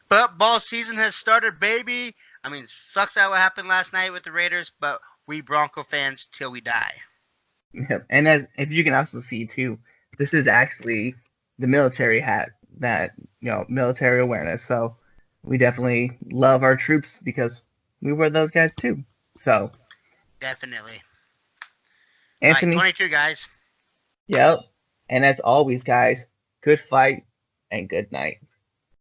[SPEAKER 3] Football season has started, baby. I mean, sucks that what happened last night with the Raiders, but we Bronco fans till we die.
[SPEAKER 2] Yep. And as if you can also see too, this is actually the military hat that military awareness. So we definitely love our troops because we were those guys too. So
[SPEAKER 3] Definitely. All right,
[SPEAKER 2] Anthony,
[SPEAKER 3] 22 guys.
[SPEAKER 2] yep. And as always, guys, good fight and good night.